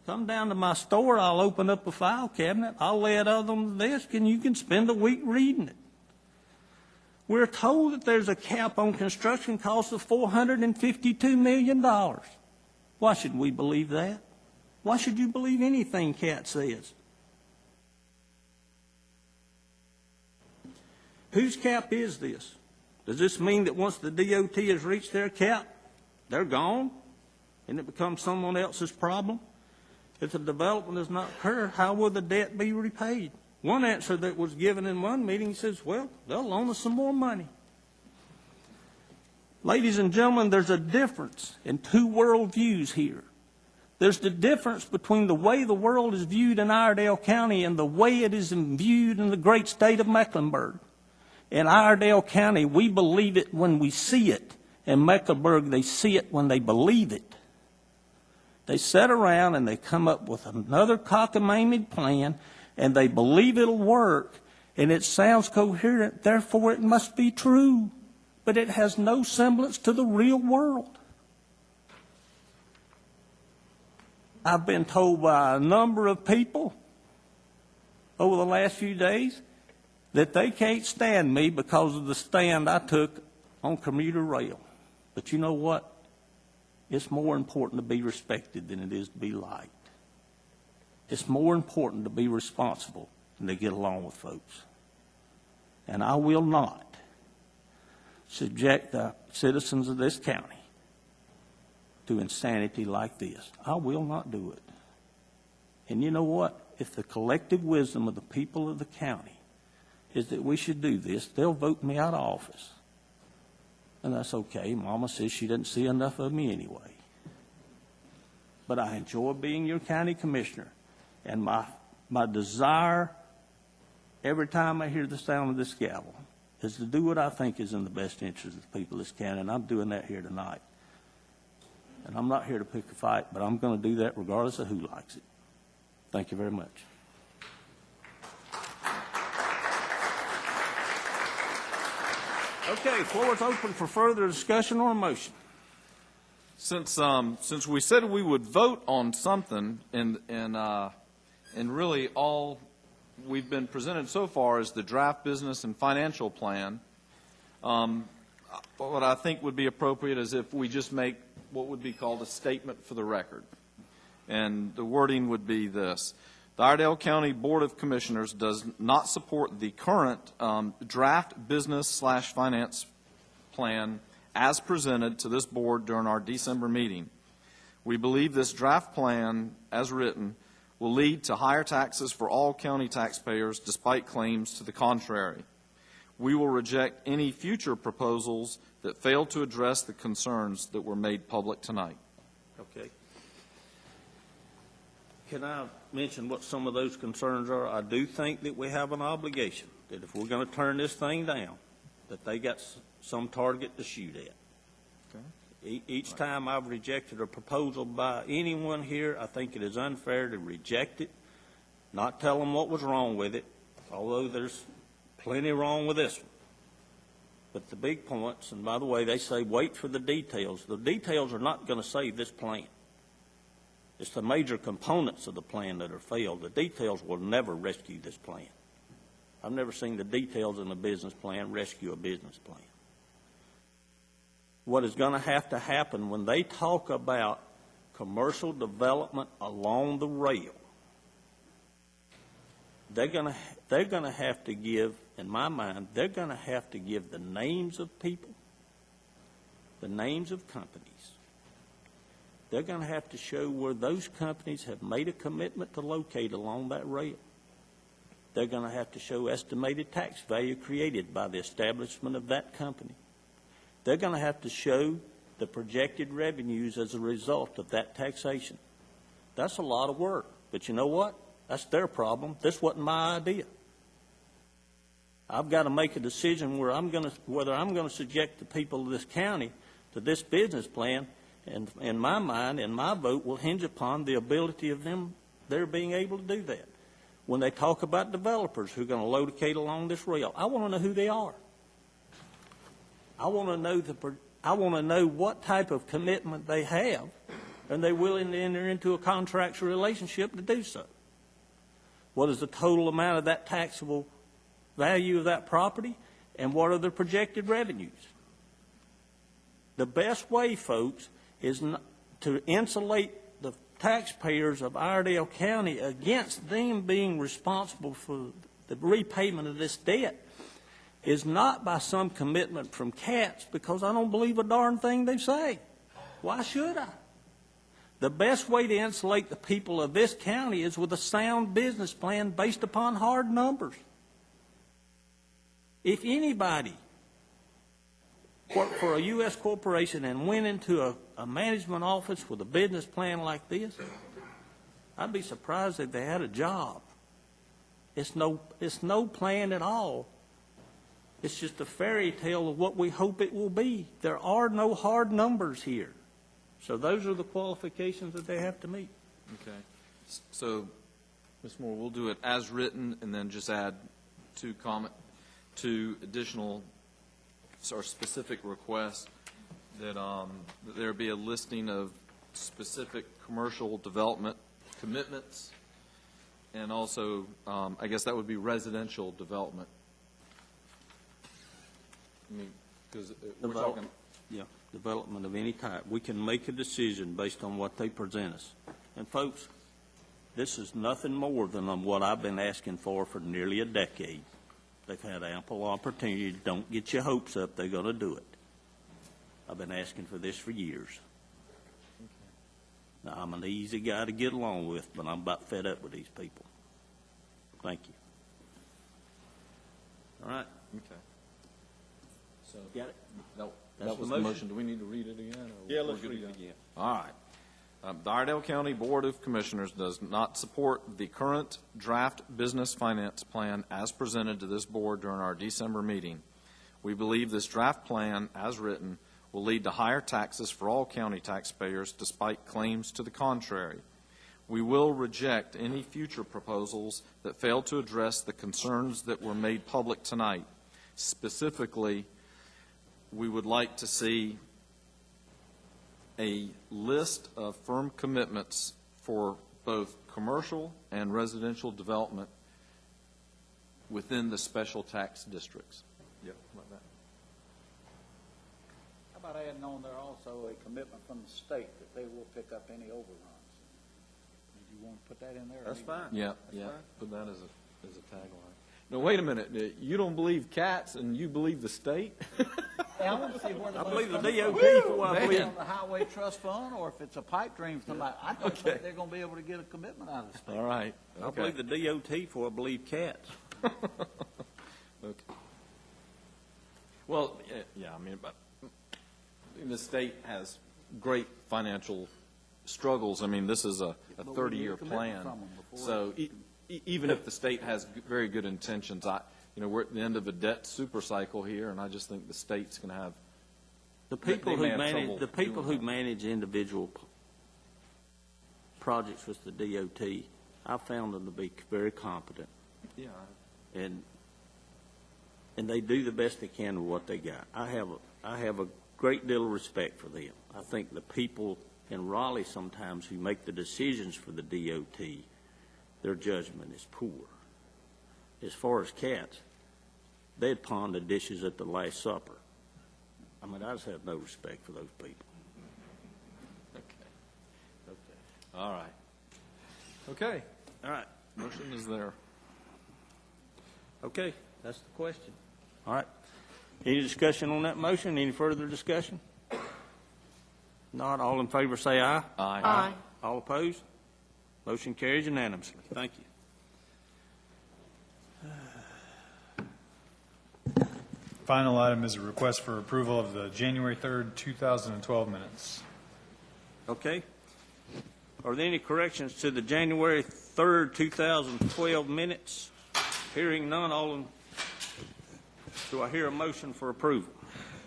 Come down to my store, I'll open up a file cabinet, I'll lay it out on the desk, and you can spend a week reading it. We're told that there's a cap on construction costs of $452 million. Why should we believe that? Why should you believe anything CAT says? Whose cap is this? Does this mean that once the DOT has reached their cap, they're gone and it becomes someone else's problem? If the development does not occur, how will the debt be repaid? One answer that was given in one meeting says, well, they'll loan us some more money. Ladies and gentlemen, there's a difference in two worldviews here. There's the difference between the way the world is viewed in Iredell County and the way it is viewed in the great state of Mecklenburg. In Iredell County, we believe it when we see it. In Mecklenburg, they see it when they believe it. They sit around and they come up with another cockamamie plan, and they believe it'll work, and it sounds coherent, therefore it must be true. But it has no semblance to the real world. I've been told by a number of people over the last few days that they can't stand me because of the stand I took on commuter rail. But you know what? It's more important to be respected than it is to be liked. It's more important to be responsible than to get along with folks. And I will not subject the citizens of this county to insanity like this. I will not do it. And you know what? If the collective wisdom of the people of the county is that we should do this, they'll vote me out of office. And that's okay. Mama says she doesn't see enough of me anyway. But I enjoy being your county commissioner. And my desire, every time I hear the sound of this gavel, is to do what I think is in the best interest of the people of this county. And I'm doing that here tonight. And I'm not here to pick a fight, but I'm going to do that regardless of who likes it. Thank you very much. Okay, floor is open for further discussion or motion. Since we said we would vote on something, and really all we've been presented so far is the draft business and financial plan, what I think would be appropriate is if we just make what would be called a statement for the record. And the wording would be this. The Iredell County Board of Commissioners does not support the current draft business/finance plan as presented to this board during our December meeting. We believe this draft plan, as written, will lead to higher taxes for all county taxpayers despite claims to the contrary. We will reject any future proposals that fail to address the concerns that were made public tonight. Okay. Can I mention what some of those concerns are? I do think that we have an obligation that if we're going to turn this thing down, that they got some target to shoot at. Okay. Each time I've rejected a proposal by anyone here, I think it is unfair to reject it, not tell them what was wrong with it, although there's plenty wrong with this one. But the big points, and by the way, they say wait for the details. The details are not going to save this plan. It's the major components of the plan that are failed. The details will never rescue this plan. I've never seen the details in a business plan rescue a business plan. What is going to happen when they talk about commercial development along the rail, they're going to have to give, in my mind, they're going to have to give the names of people, the names of companies. They're going to have to show where those companies have made a commitment to locate along that rail. They're going to have to show estimated tax value created by the establishment of that company. They're going to have to show the projected revenues as a result of that taxation. That's a lot of work. But you know what? That's their problem. This wasn't my idea. I've got to make a decision whether I'm going to subject the people of this county to this business plan. And in my mind, and my vote will hinge upon the ability of their being able to do that. When they talk about developers who are going to locate along this rail, I want to know who they are. I want to know what type of commitment they have, and they're willing to enter into a contractual relationship to do so. What is the total amount of that taxable value of that property, and what are the projected revenues? The best way, folks, is to insulate the taxpayers of Iredell County against them being responsible for the repayment of this debt is not by some commitment from ICATS, because I don't believe a darn thing they say. Why should I? The best way to insulate the people of this county is with a sound business plan based upon hard numbers. If anybody worked for a U.S. corporation and went into a management office with a business plan like this, I'd be surprised if they had a job. It's no plan at all. It's just a fairy tale of what we hope it will be. There are no hard numbers here. So those are the qualifications that they have to meet. Okay. So, Ms. Moore, we'll do it as written and then just add two additional or specific requests that there be a listing of specific commercial development commitments, and also I guess that would be residential development. I mean, because we're talking. Yeah, development of any type. We can make a decision based on what they present us. And folks, this is nothing more than what I've been asking for nearly a decade. They've had ample opportunity. Don't get your hopes up. They're going to do it. I've been asking for this for years. Now, I'm an easy guy to get along with, but I'm about fed up with these people. Thank you. All right. Okay. So Got it? No, That's that was the the motion. motion. Do we need to read it again? Or Yeah, we're let's good read to it go? again. All right. The Iredell County Board of Commissioners does not support the current draft business finance plan as presented to this board during our December meeting. We believe this draft plan, as written, will lead to higher taxes for all county taxpayers despite claims to the contrary. We will reject any future proposals that fail to address the concerns that were made public tonight. Specifically, we would like to see a list of firm commitments for both commercial and residential development within the special tax districts. Yep, like that. How about adding on there also a commitment from the state that they will pick up any overruns? want to put that in there? That's fine. Yeah, yeah, put that as a tagline. Now, wait a minute, you don't believe cats and you believe the state? I want to see where the I money's believe the coming from. DOT before I If believe. it's on the highway trust fund, or if it's a pipe dream from somebody. I don't Okay. think they're going to be able to get a commitment out of the state. All right. I believe the DOT before I believe cats. Okay. Well, yeah, I mean, but the state has great financial struggles. I mean, this is a But we 30-year need a commitment plan. from them before So even if the state has very good intentions, we're at the end of a debt super cycle here, and I just think the state's going to have The people They who may have manage, trouble the people doing who that. manage individual projects with the DOT, I found them to be very competent, and they do the best they can with what they got. I have a great deal of respect for them. I think the people in Raleigh sometimes who make the decisions for the DOT, their judgment is poor. As far as cats, they'd pawn the dishes at the Last Supper. I mean, I just have no respect for those people. All right. Okay. All right. Motion is there. Okay, that's the question. All right. Any discussion on that motion? Any further discussion? Not, all in favor say aye. Aye. Aye. All opposed? Motion carries unanimously. Thank you. Final item is a request for approval of the January 3rd, 2012 minutes. Okay. Are there any corrections to the January 3rd, 2012 minutes? Hearing none, do I hear a motion for approval?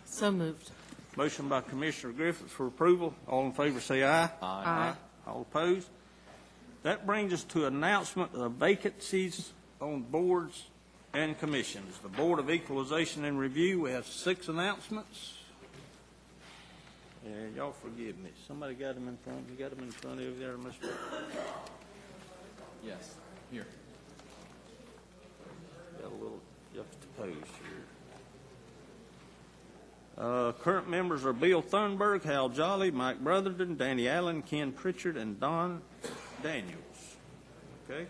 So moved. Motion by Commissioner Griffith for approval. All in favor say aye. Aye. All opposed? That brings us to announcement of vacancies on boards and commissions. The Board of Equalization and Review, we have 6 announcements. And y'all forgive me. Somebody got them in front. You got them in front of you there, Mr. Yes. Here. Got a little juxtaposed here. Current members are Bill Thunberg, Hal Jolly, Mike Brotherton, Danny Allen, Ken Pritchard, and Don Daniels. Okay?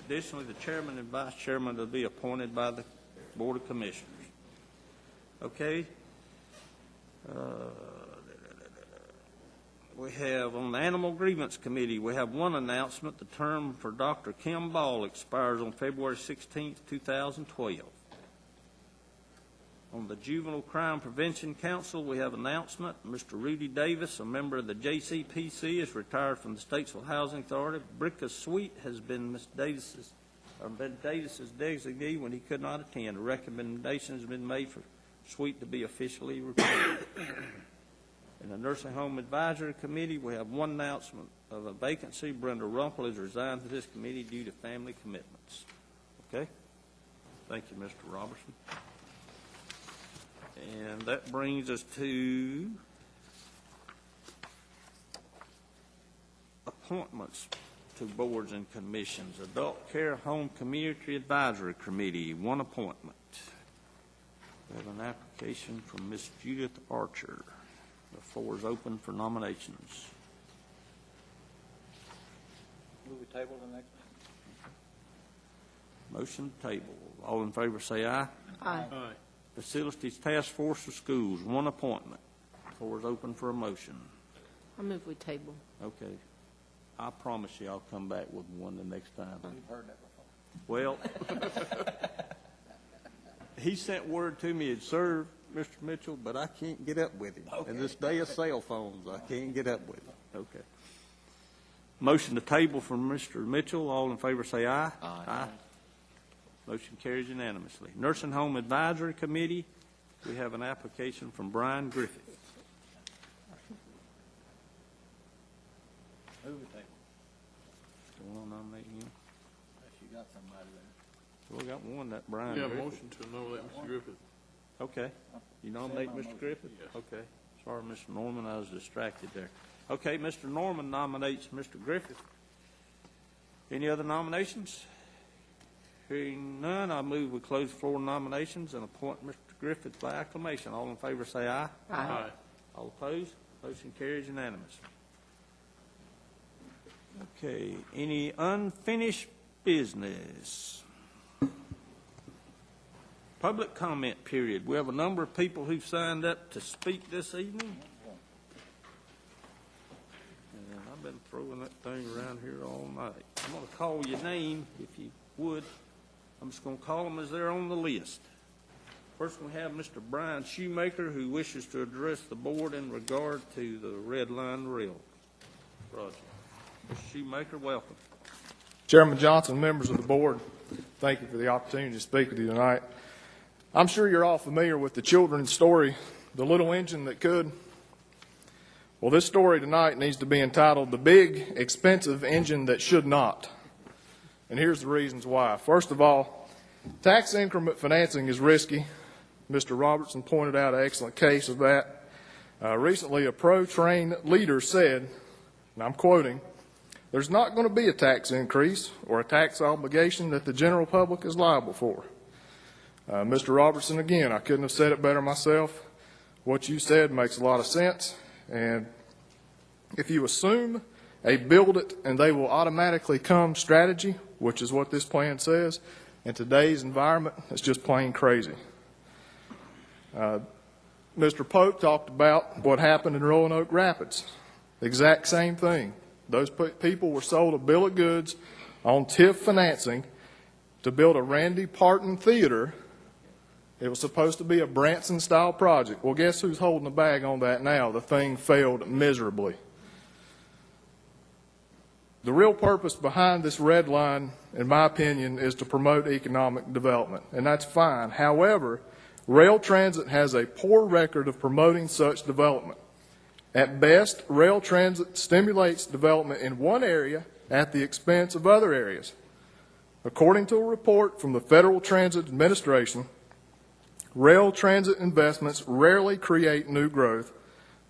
Additionally, the chairman and vice chairman will be appointed by the Board of Commissioners. Okay? We have on the Animal Grievance Committee, we have one announcement. The term for Dr. Kim Ball expires on February 16th, 2012. On the Juvenile Crime Prevention Council, we have an announcement. Mr. Rudy Davis, a member of the JCPC, is retired from the Statesville Housing Authority. Bricka Sweet has been Ms. Davis's designee when he could not attend. A recommendation has been made for Sweet to be officially replaced. In the Nursing Home Advisory Committee, we have one announcement of a vacancy. Brenda Rumpel has resigned to this committee due to family commitments. Okay? Thank you, Mr. Robertson. And that brings us to appointments to boards and commissions. Adult Care Home Community Advisory Committee, one appointment. We have an application from Miss Judith Archer. The floor is open for nominations. Move the table to the next Motion table. All in favor say aye. Aye. Aye. Facilities Task Force of Schools, one appointment. Floor is open for a motion. I move we table. Okay. I promise you I'll come back with one the next time. We've heard that before. Well, he sent word to me he'd serve Mr. Mitchell, but I can't get up with him. Okay. In this day of cell phones, I can't get up with him. Okay. Motion to table from Mr. Mitchell. All in favor say aye. Aye. Motion carries unanimously. Nursing Home Advisory Committee, we have an application from Brian Griffith. Move the table. Do you want to nominate him? Unless you got somebody there. Well, we got one, that Brian Yeah, Griffith. motion to nominate Mr. Griffith. Okay. You nominate Second Mr. motion. Griffith? Yes. Okay. Sorry, Mr. Norman, I was distracted there. Okay, Mr. Norman nominates Mr. Griffith. Any other nominations? Hearing none, I move we close the floor nominations and appoint Mr. Griffith by acclamation. All in favor say aye. Aye. All opposed? Motion carries unanimous. Okay, any unfinished business? Public comment period. We have a number of people who've signed up to speak this evening. And I've been throwing that thing around here all night. I'm going to call your name, if you would. I'm just going to call them as they're on the list. First, we have Mr. Brian Shoemaker, who wishes to address the board in regard to the Red Line Rail project. Mr. Shoemaker, welcome. Chairman Johnson, members of the board, thank you for the opportunity to speak with you tonight. I'm sure you're all familiar with the children's story, The Little Engine That Could. Well, this story tonight needs to be entitled The Big, Expensive Engine That Should Not. And here's the reasons why. First of all, tax increment financing is risky. Mr. Robertson pointed out an excellent case of that. Recently, a pro-train leader said, and I'm quoting, "There's not going to be a tax increase or a tax obligation that the general public is liable for." Mr. Robertson, again, I couldn't have said it better myself. What you said makes a lot of sense. And if you assume a build it and they will automatically come strategy, which is what this plan says, in today's environment, it's just plain crazy. Mr. Pope talked about what happened in Roanoke Rapids. Exact same thing. Those people were sold a bill of goods on TIF financing to build a Randy Parton theater. It was supposed to be a Branson-style project. Well, guess who's holding the bag on that now? The thing failed miserably. The real purpose behind this red line, in my opinion, is to promote economic development, and that's fine. However, rail transit has a poor record of promoting such development. At best, rail transit stimulates development in one area at the expense of other areas. According to a report from the Federal Transit Administration, rail transit investments rarely create new growth,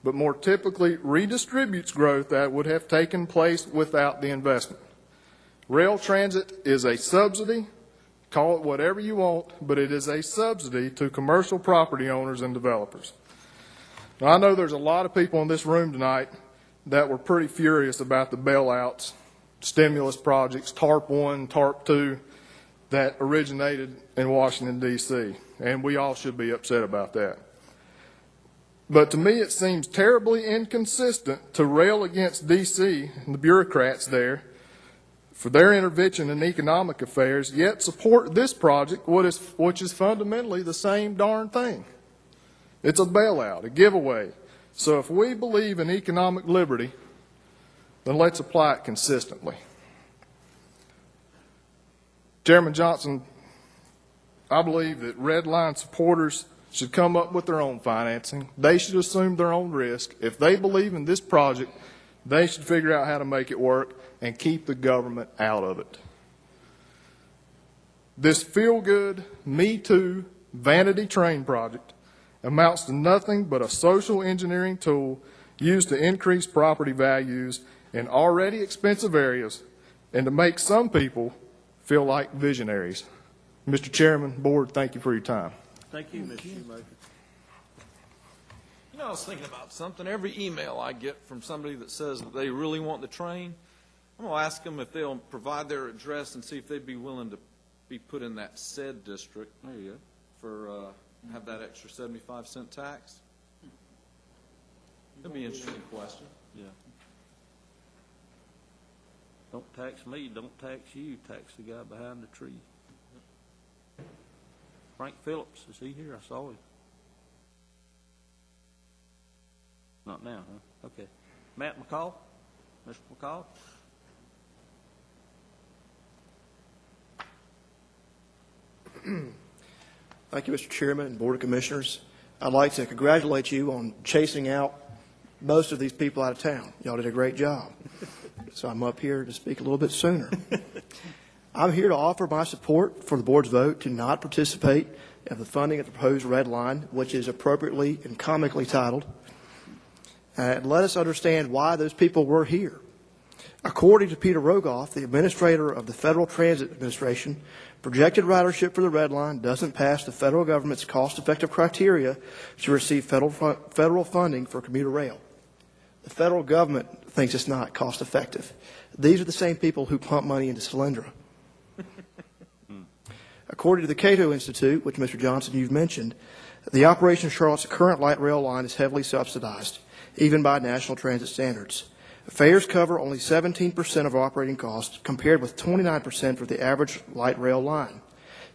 but more typically redistributes growth that would have taken place without the investment. Rail transit is a subsidy, call it whatever you want, but it is a subsidy to commercial property owners and developers. Now, I know there's a lot of people in this room tonight that were pretty furious about the bailouts, stimulus projects, TARP 1, TARP 2, that originated in Washington, D.C., and we all should be upset about that. But to me, it seems terribly inconsistent to rail against D.C. and the bureaucrats there for their intervention in economic affairs, yet support this project, which is fundamentally the same darn thing. It's a bailout, a giveaway. So if we believe in economic liberty, then let's apply it consistently. Chairman Johnson, I believe that Red Line supporters should come up with their own financing. They should assume their own risk. If they believe in this project, they should figure out how to make it work and keep the government out of it. This feel-good, Me Too, vanity train project amounts to nothing but a social engineering tool used to increase property values in already expensive areas and to make some people feel like visionaries. Mr. Chairman, Board, thank you for your time. Thank you, Mr. Shoemaker. You know, I was thinking about something. Every email I get from somebody that says that they really want the train, I'm going to ask them if they'll provide their address and see if they'd be willing to be put in that said district. There you go. For have that extra 75-cent tax. That'd be an interesting question. Yeah. Don't tax me, don't tax you, tax the guy behind the tree. Frank Phillips, is he here? I saw him. Not now, huh? Okay. Matt McCall? Mr. McCall? Thank you, Mr. Chairman and Board of Commissioners. I'd like to congratulate you on chasing out most of these people out of town. Y'all did a great job. So I'm up here to speak a little bit sooner. I'm here to offer my support for the board's vote to not participate in the funding of the proposed red line, which is appropriately and comically titled. And let us understand why those people were here. According to Peter Rogoff, the administrator of the Federal Transit Administration, projected ridership for the red line doesn't pass the federal government's cost-effective criteria to receive federal funding for commuter rail. The federal government thinks it's not cost effective. These are the same people who pump money into Solyndra. According to the Cato Institute, which Mr. Johnson, you've mentioned, the operation of Charlotte's current light rail line is heavily subsidized, even by national transit standards. Fares cover only 17% of operating costs, compared with 29% for the average light rail line.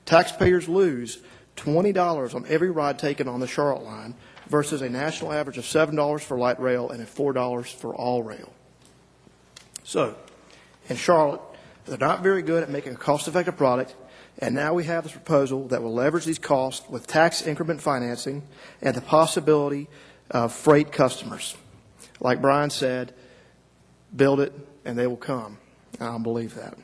Taxpayers lose $20 on every ride taken on the Charlotte line versus a national average of $7 for light rail and $4 for all rail. So, in Charlotte, they're not very good at making a cost-effective product, and now we have this proposal that will leverage these costs with tax increment financing and the possibility of freight customers. Like Brian said, build it and they will come. I don't believe that.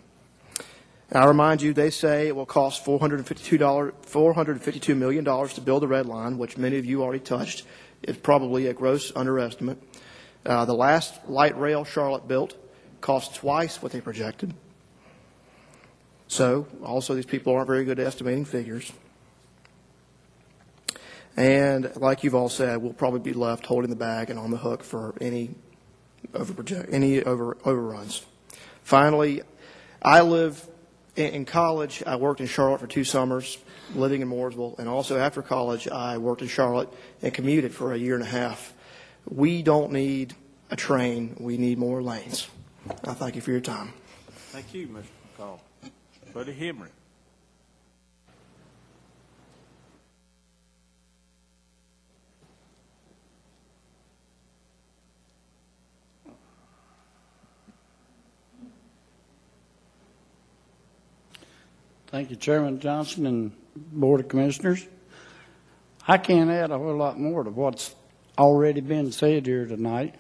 And I remind you, they say it will cost $452 million to build the red line, which many of you already touched. It's probably a gross underestimate. The last light rail Charlotte built cost twice what they projected. So, also, these people aren't very good at estimating figures. And like you've all said, we'll probably be left holding the bag and on the hook for any overruns. Finally, I live in college. I worked in Charlotte for 2 summers, living in Mooresville, and also after college, I worked in Charlotte and commuted for a year and a half. We don't need a train. We need more lanes. I thank you for your time. Thank you, Mr. McCall. Buddy Henry. Thank you, Chairman Johnson and Board of Commissioners. I can't add a whole lot more to what's already been said here tonight.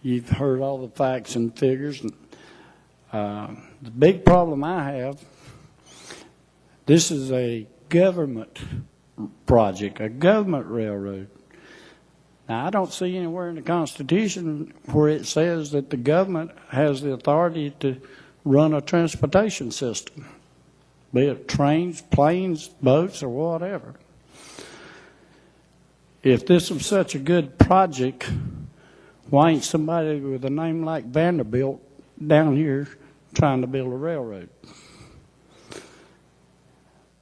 You've heard all the facts and figures. The big problem I have, this is a government project, a government railroad. Now, I don't see anywhere in the Constitution where it says that the government has the authority to run a transportation system, be it trains, planes, boats, or whatever. If this was such a good project, why ain't somebody with a name like Vanderbilt down here trying to build a railroad?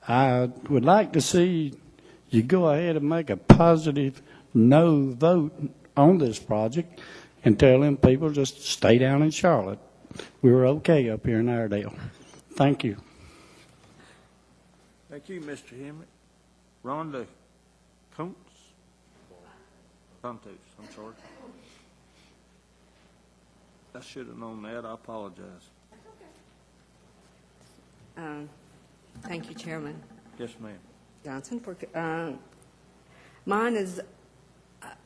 I would like to see you go ahead and make a positive no vote on this project and tell them people just stay down in Charlotte. We were okay up here in Iredell. Thank you. Thank you, Mr. Henry. Rhonda Pontus, I'm sorry. I should have known that. I apologize. Thank you, Chairman Yes, ma'am. Johnson. Mine is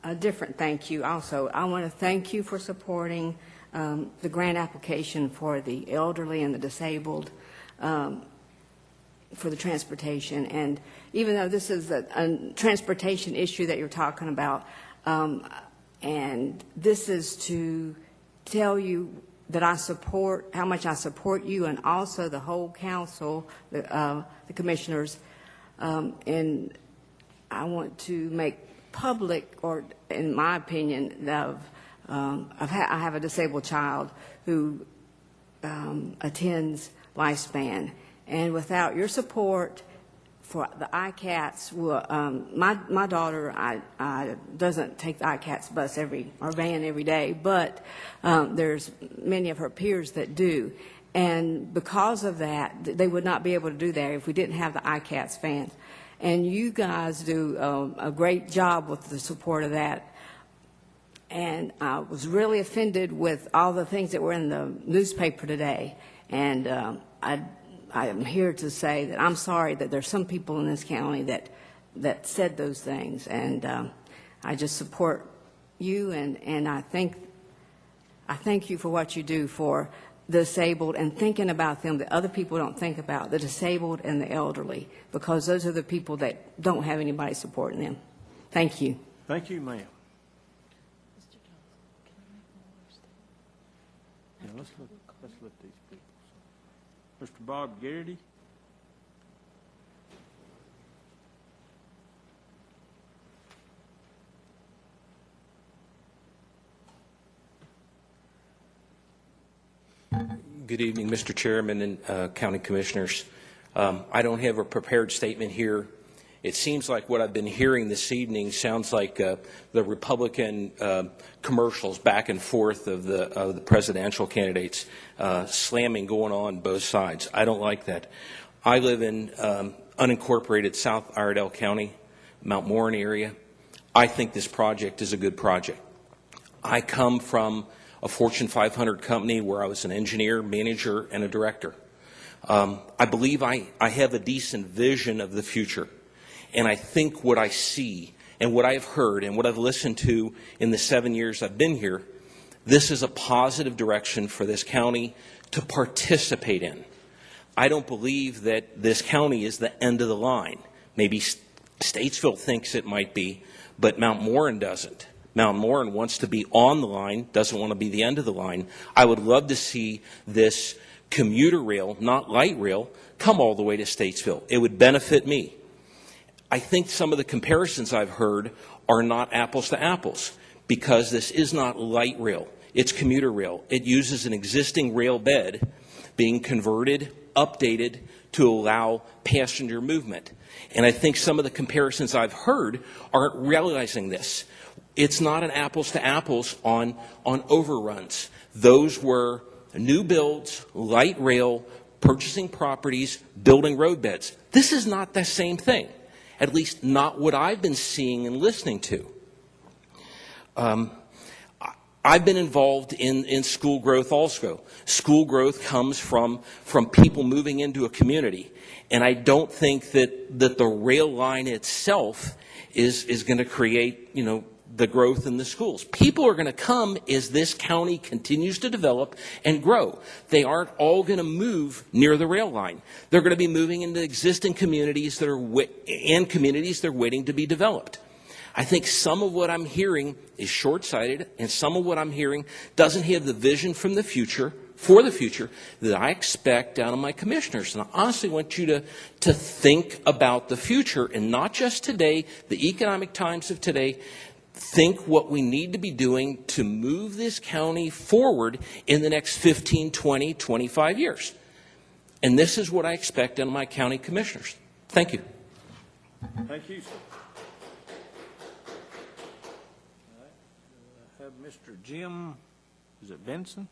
a different thank you also. I want to thank you for supporting the grant application for the elderly and the disabled for the transportation. And even though this is a transportation issue that you're talking about, and this is to tell you that I support, how much I support you and also the whole council, the commissioners, and I want to make public, or in my opinion, I have a disabled child who attends Lifespan, and without your support for the ICATS, my daughter doesn't take the ICATS bus or van every day, but there's many of her peers that do. And because of that, they would not be able to do that if we didn't have the ICATS vans. And you guys do a great job with the support of that. And I was really offended with all the things that were in the newspaper today. And I am here to say that I'm sorry that there's some people in this county that said those things. And I just support you, and I thank you for what you do for the disabled and thinking about them that other people don't think about, the disabled and the elderly, because those are the people that don't have anybody supporting them. Thank you. Thank you, ma'am. Yeah, let's look at these people. Mr. Bob Garrity. Good evening, Mr. Chairman and County Commissioners. I don't have a prepared statement here. It seems like what I've been hearing this evening sounds like the Republican commercials back and forth of the presidential candidates, slamming going on both sides. I don't like that. I live in unincorporated South Iredell County, Mount Morin area. I think this project is a good project. I come from a Fortune 500 company where I was an engineer, manager, and a director. I believe I have a decent vision of the future. And I think what I see and what I have heard and what I've listened to in the 7 years I've been here, this is a positive direction for this county to participate in. I don't believe that this county is the end of the line. Maybe Statesville thinks it might be, but Mount Morin doesn't. Mount Morin wants to be on the line, doesn't want to be the end of the line. I would love to see this commuter rail, not light rail, come all the way to Statesville. It would benefit me. I think some of the comparisons I've heard are not apples to apples because this is not light rail. It's commuter rail. It uses an existing rail bed being converted, updated to allow passenger movement. And I think some of the comparisons I've heard aren't realizing this. It's not an apples to apples on overruns. Those were new builds, light rail, purchasing properties, building road beds. This is not the same thing, at least not what I've been seeing and listening to. I've been involved in school growth also. School growth comes from people moving into a community. And I don't think that the rail line itself is going to create, the growth in the schools. People are going to come as this county continues to develop and grow. They aren't all going to move near the rail line. They're going to be moving into existing communities that are communities that are waiting to be developed. I think some of what I'm hearing is short-sighted, and some of what I'm hearing doesn't have the vision for the future that I expect out of my commissioners. And I honestly want you to think about the future and not just today, the economic times of today. Think what we need to be doing to move this county forward in the next 15, 20, 25 years. And this is what I expect out of my county commissioners. Thank you. Thank you, sir. All right. I have Mr. Jim, is it Benson?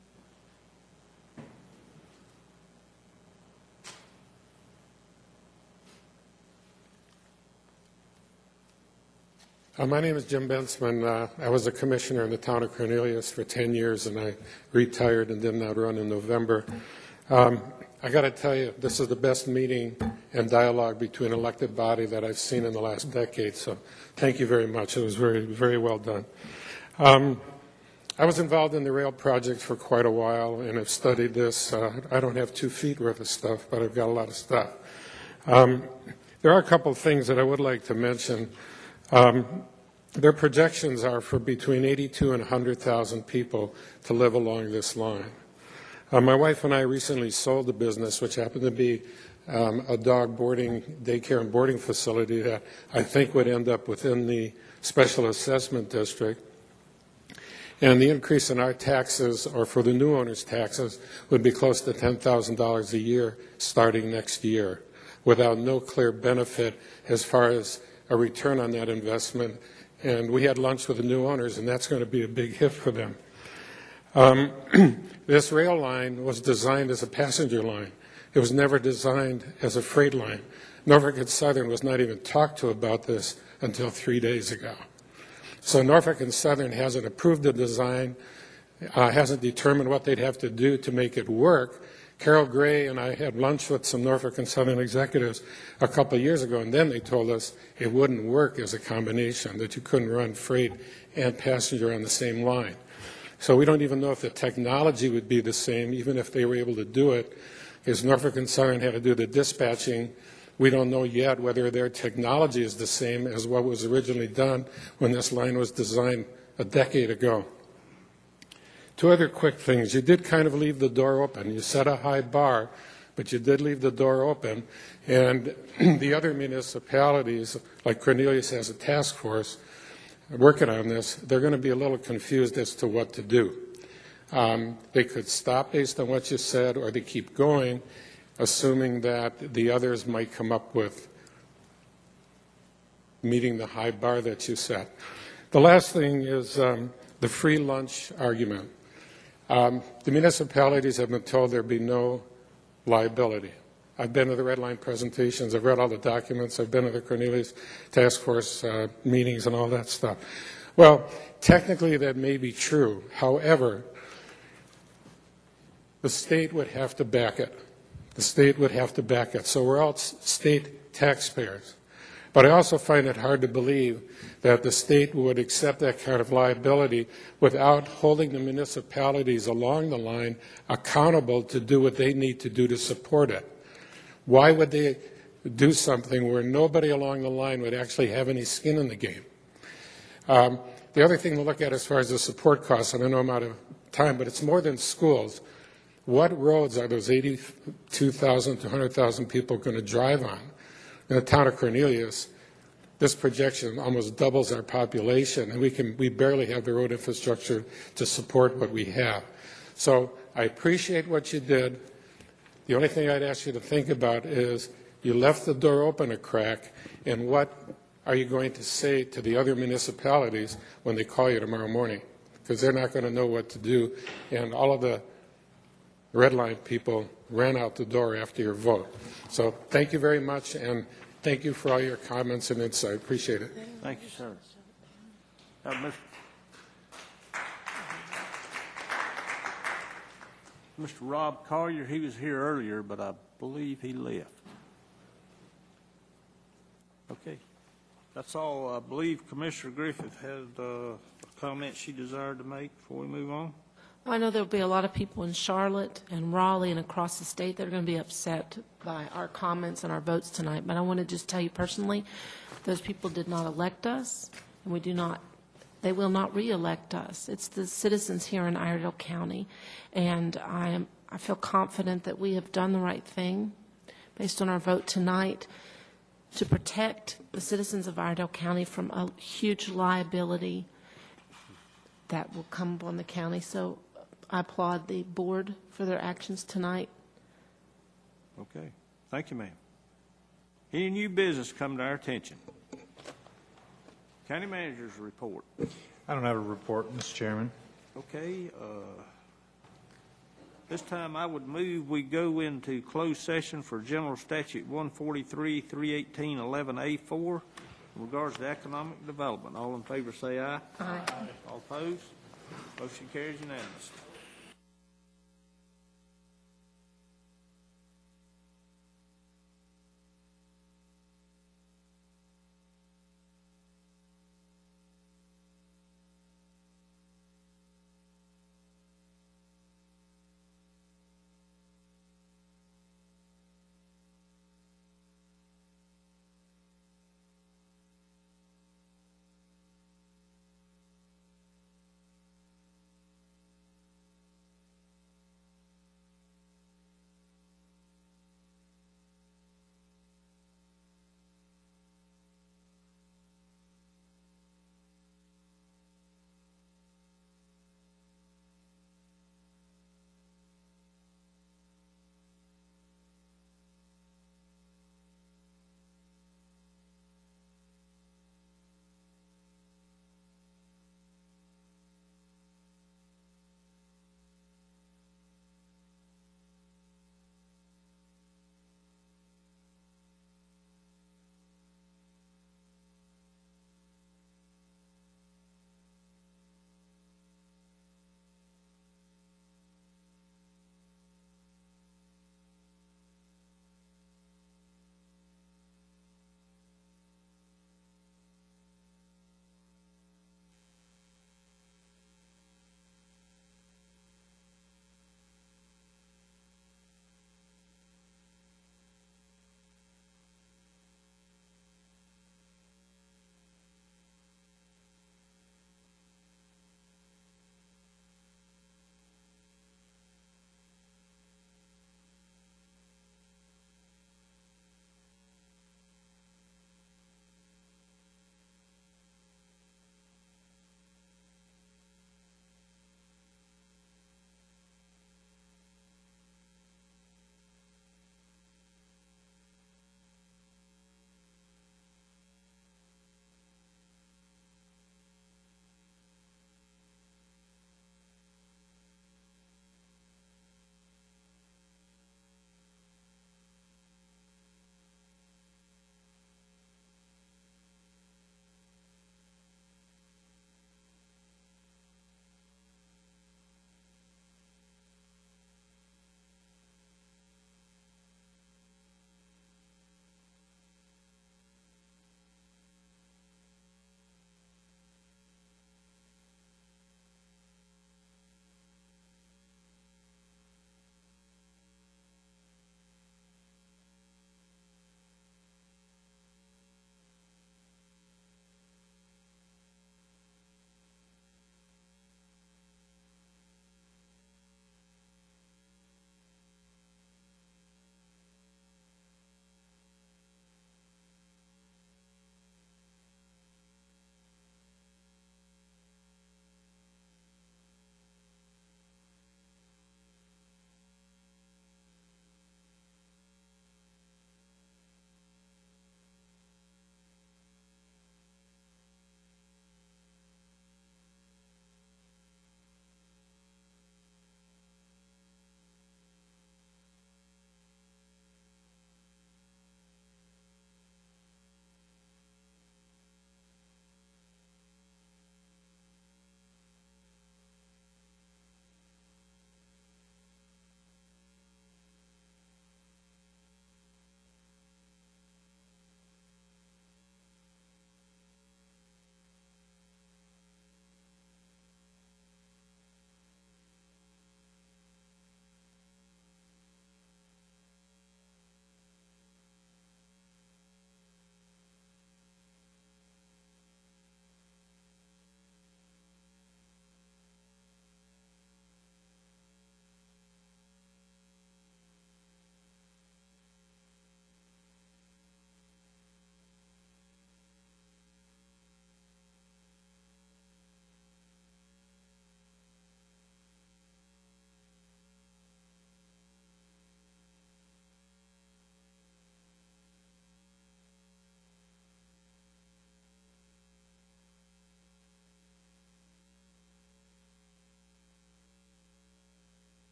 My name is Jim Bensman. I was a commissioner in the town of Cornelius for 10 years, and I retired and did not run in November. I got to tell you, this is the best meeting and dialogue between elected body that I've seen in the last decade, so thank you very much. It was very, very well done. I was involved in the rail project for quite a while, and have studied this. I don't have 2 feet worth of stuff, but I've got a lot of stuff. There are a couple of things that I would like to mention. Their projections are for between 82 and 100,000 people to live along this line. My wife and I recently sold the business, which happened to be a dog daycare and boarding facility that I think would end up within the special assessment district. And the increase in our taxes, or for the new owners' taxes, would be close to $10,000 a year starting next year, without no clear benefit as far as a return on that investment. And we had lunch with the new owners, and that's going to be a big hit for them. This rail line was designed as a passenger line. It was never designed as a freight line. Norfolk and Southern was not even talked to about this until 3 days ago. So Norfolk and Southern hasn't approved the design, hasn't determined what they'd have to do to make it work. Carol Gray and I had lunch with some Norfolk and Southern executives a couple of years ago, and then they told us it wouldn't work as a combination, that you couldn't run freight and passenger on the same line. So we don't even know if the technology would be the same, even if they were able to do it, because Norfolk and Southern had to do the dispatching. We don't know yet whether their technology is the same as what was originally done when this line was designed a decade ago. 2 other quick things. You did kind of leave the door open. You set a high bar, but you did leave the door open. And the other municipalities, like Cornelius has a task force working on this, they're going to be a little confused as to what to do. They could stop based on what you said, or they keep going, assuming that the others might come up with meeting the high bar that you set. The last thing is the free lunch argument. The municipalities have been told there'd be no liability. I've been to the Red Line presentations. I've read all the documents. I've been to the Cornelius Task Force meetings and all that stuff. Well, technically that may be true. However, the state would have to back it. The state would have to back it. So we're all state taxpayers. But I also find it hard to believe that the state would accept that kind of liability without holding the municipalities along the line accountable to do what they need to do to support it. Why would they do something where nobody along the line would actually have any skin in the game? The other thing to look at as far as the support costs, and I know I'm out of time, but it's more than schools. What roads are those 82,000 to 100,000 people going to drive on? In the town of Cornelius, this projection almost doubles our population, and we barely have the road infrastructure to support what we have. So I appreciate what you did. The only thing I'd ask you to think about is you left the door open a crack, and what are you going to say to the other municipalities when they call you tomorrow morning? Because they're not going to know what to do, and all of the Red Line people ran out the door after your vote. So thank you very much, and thank you for all your comments and insight. Appreciate it. Thank you, sir. Mr. Rob Collier, he was here earlier, but I believe he left. Okay. That's all. I believe Commissioner Griffith had a comment she desired to make before we move on. I know there'll be a lot of people in Charlotte and Raleigh and across the state that are going to be upset by our comments and our votes tonight. But I want to just tell you personally, those people did not elect us, and they will not re-elect us. It's the citizens here in Iredell County, and I feel confident that we have done the right thing based on our vote tonight to protect the citizens of Iredell County from a huge liability that will come upon the county. So I applaud the board for their actions tonight. Okay. Thank you, ma'am. Any new business come to our attention? County manager's report. I don't have a report, Mr. Chairman. Okay. This time I would move we go into closed session for General Statute 143, 318, 11A4 in regards to economic development. All in favor say aye. Aye. All opposed? Motion carries unanimously.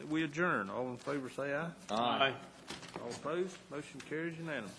We adjourn. All in favor say aye. Aye. All opposed? Motion carries unanimously.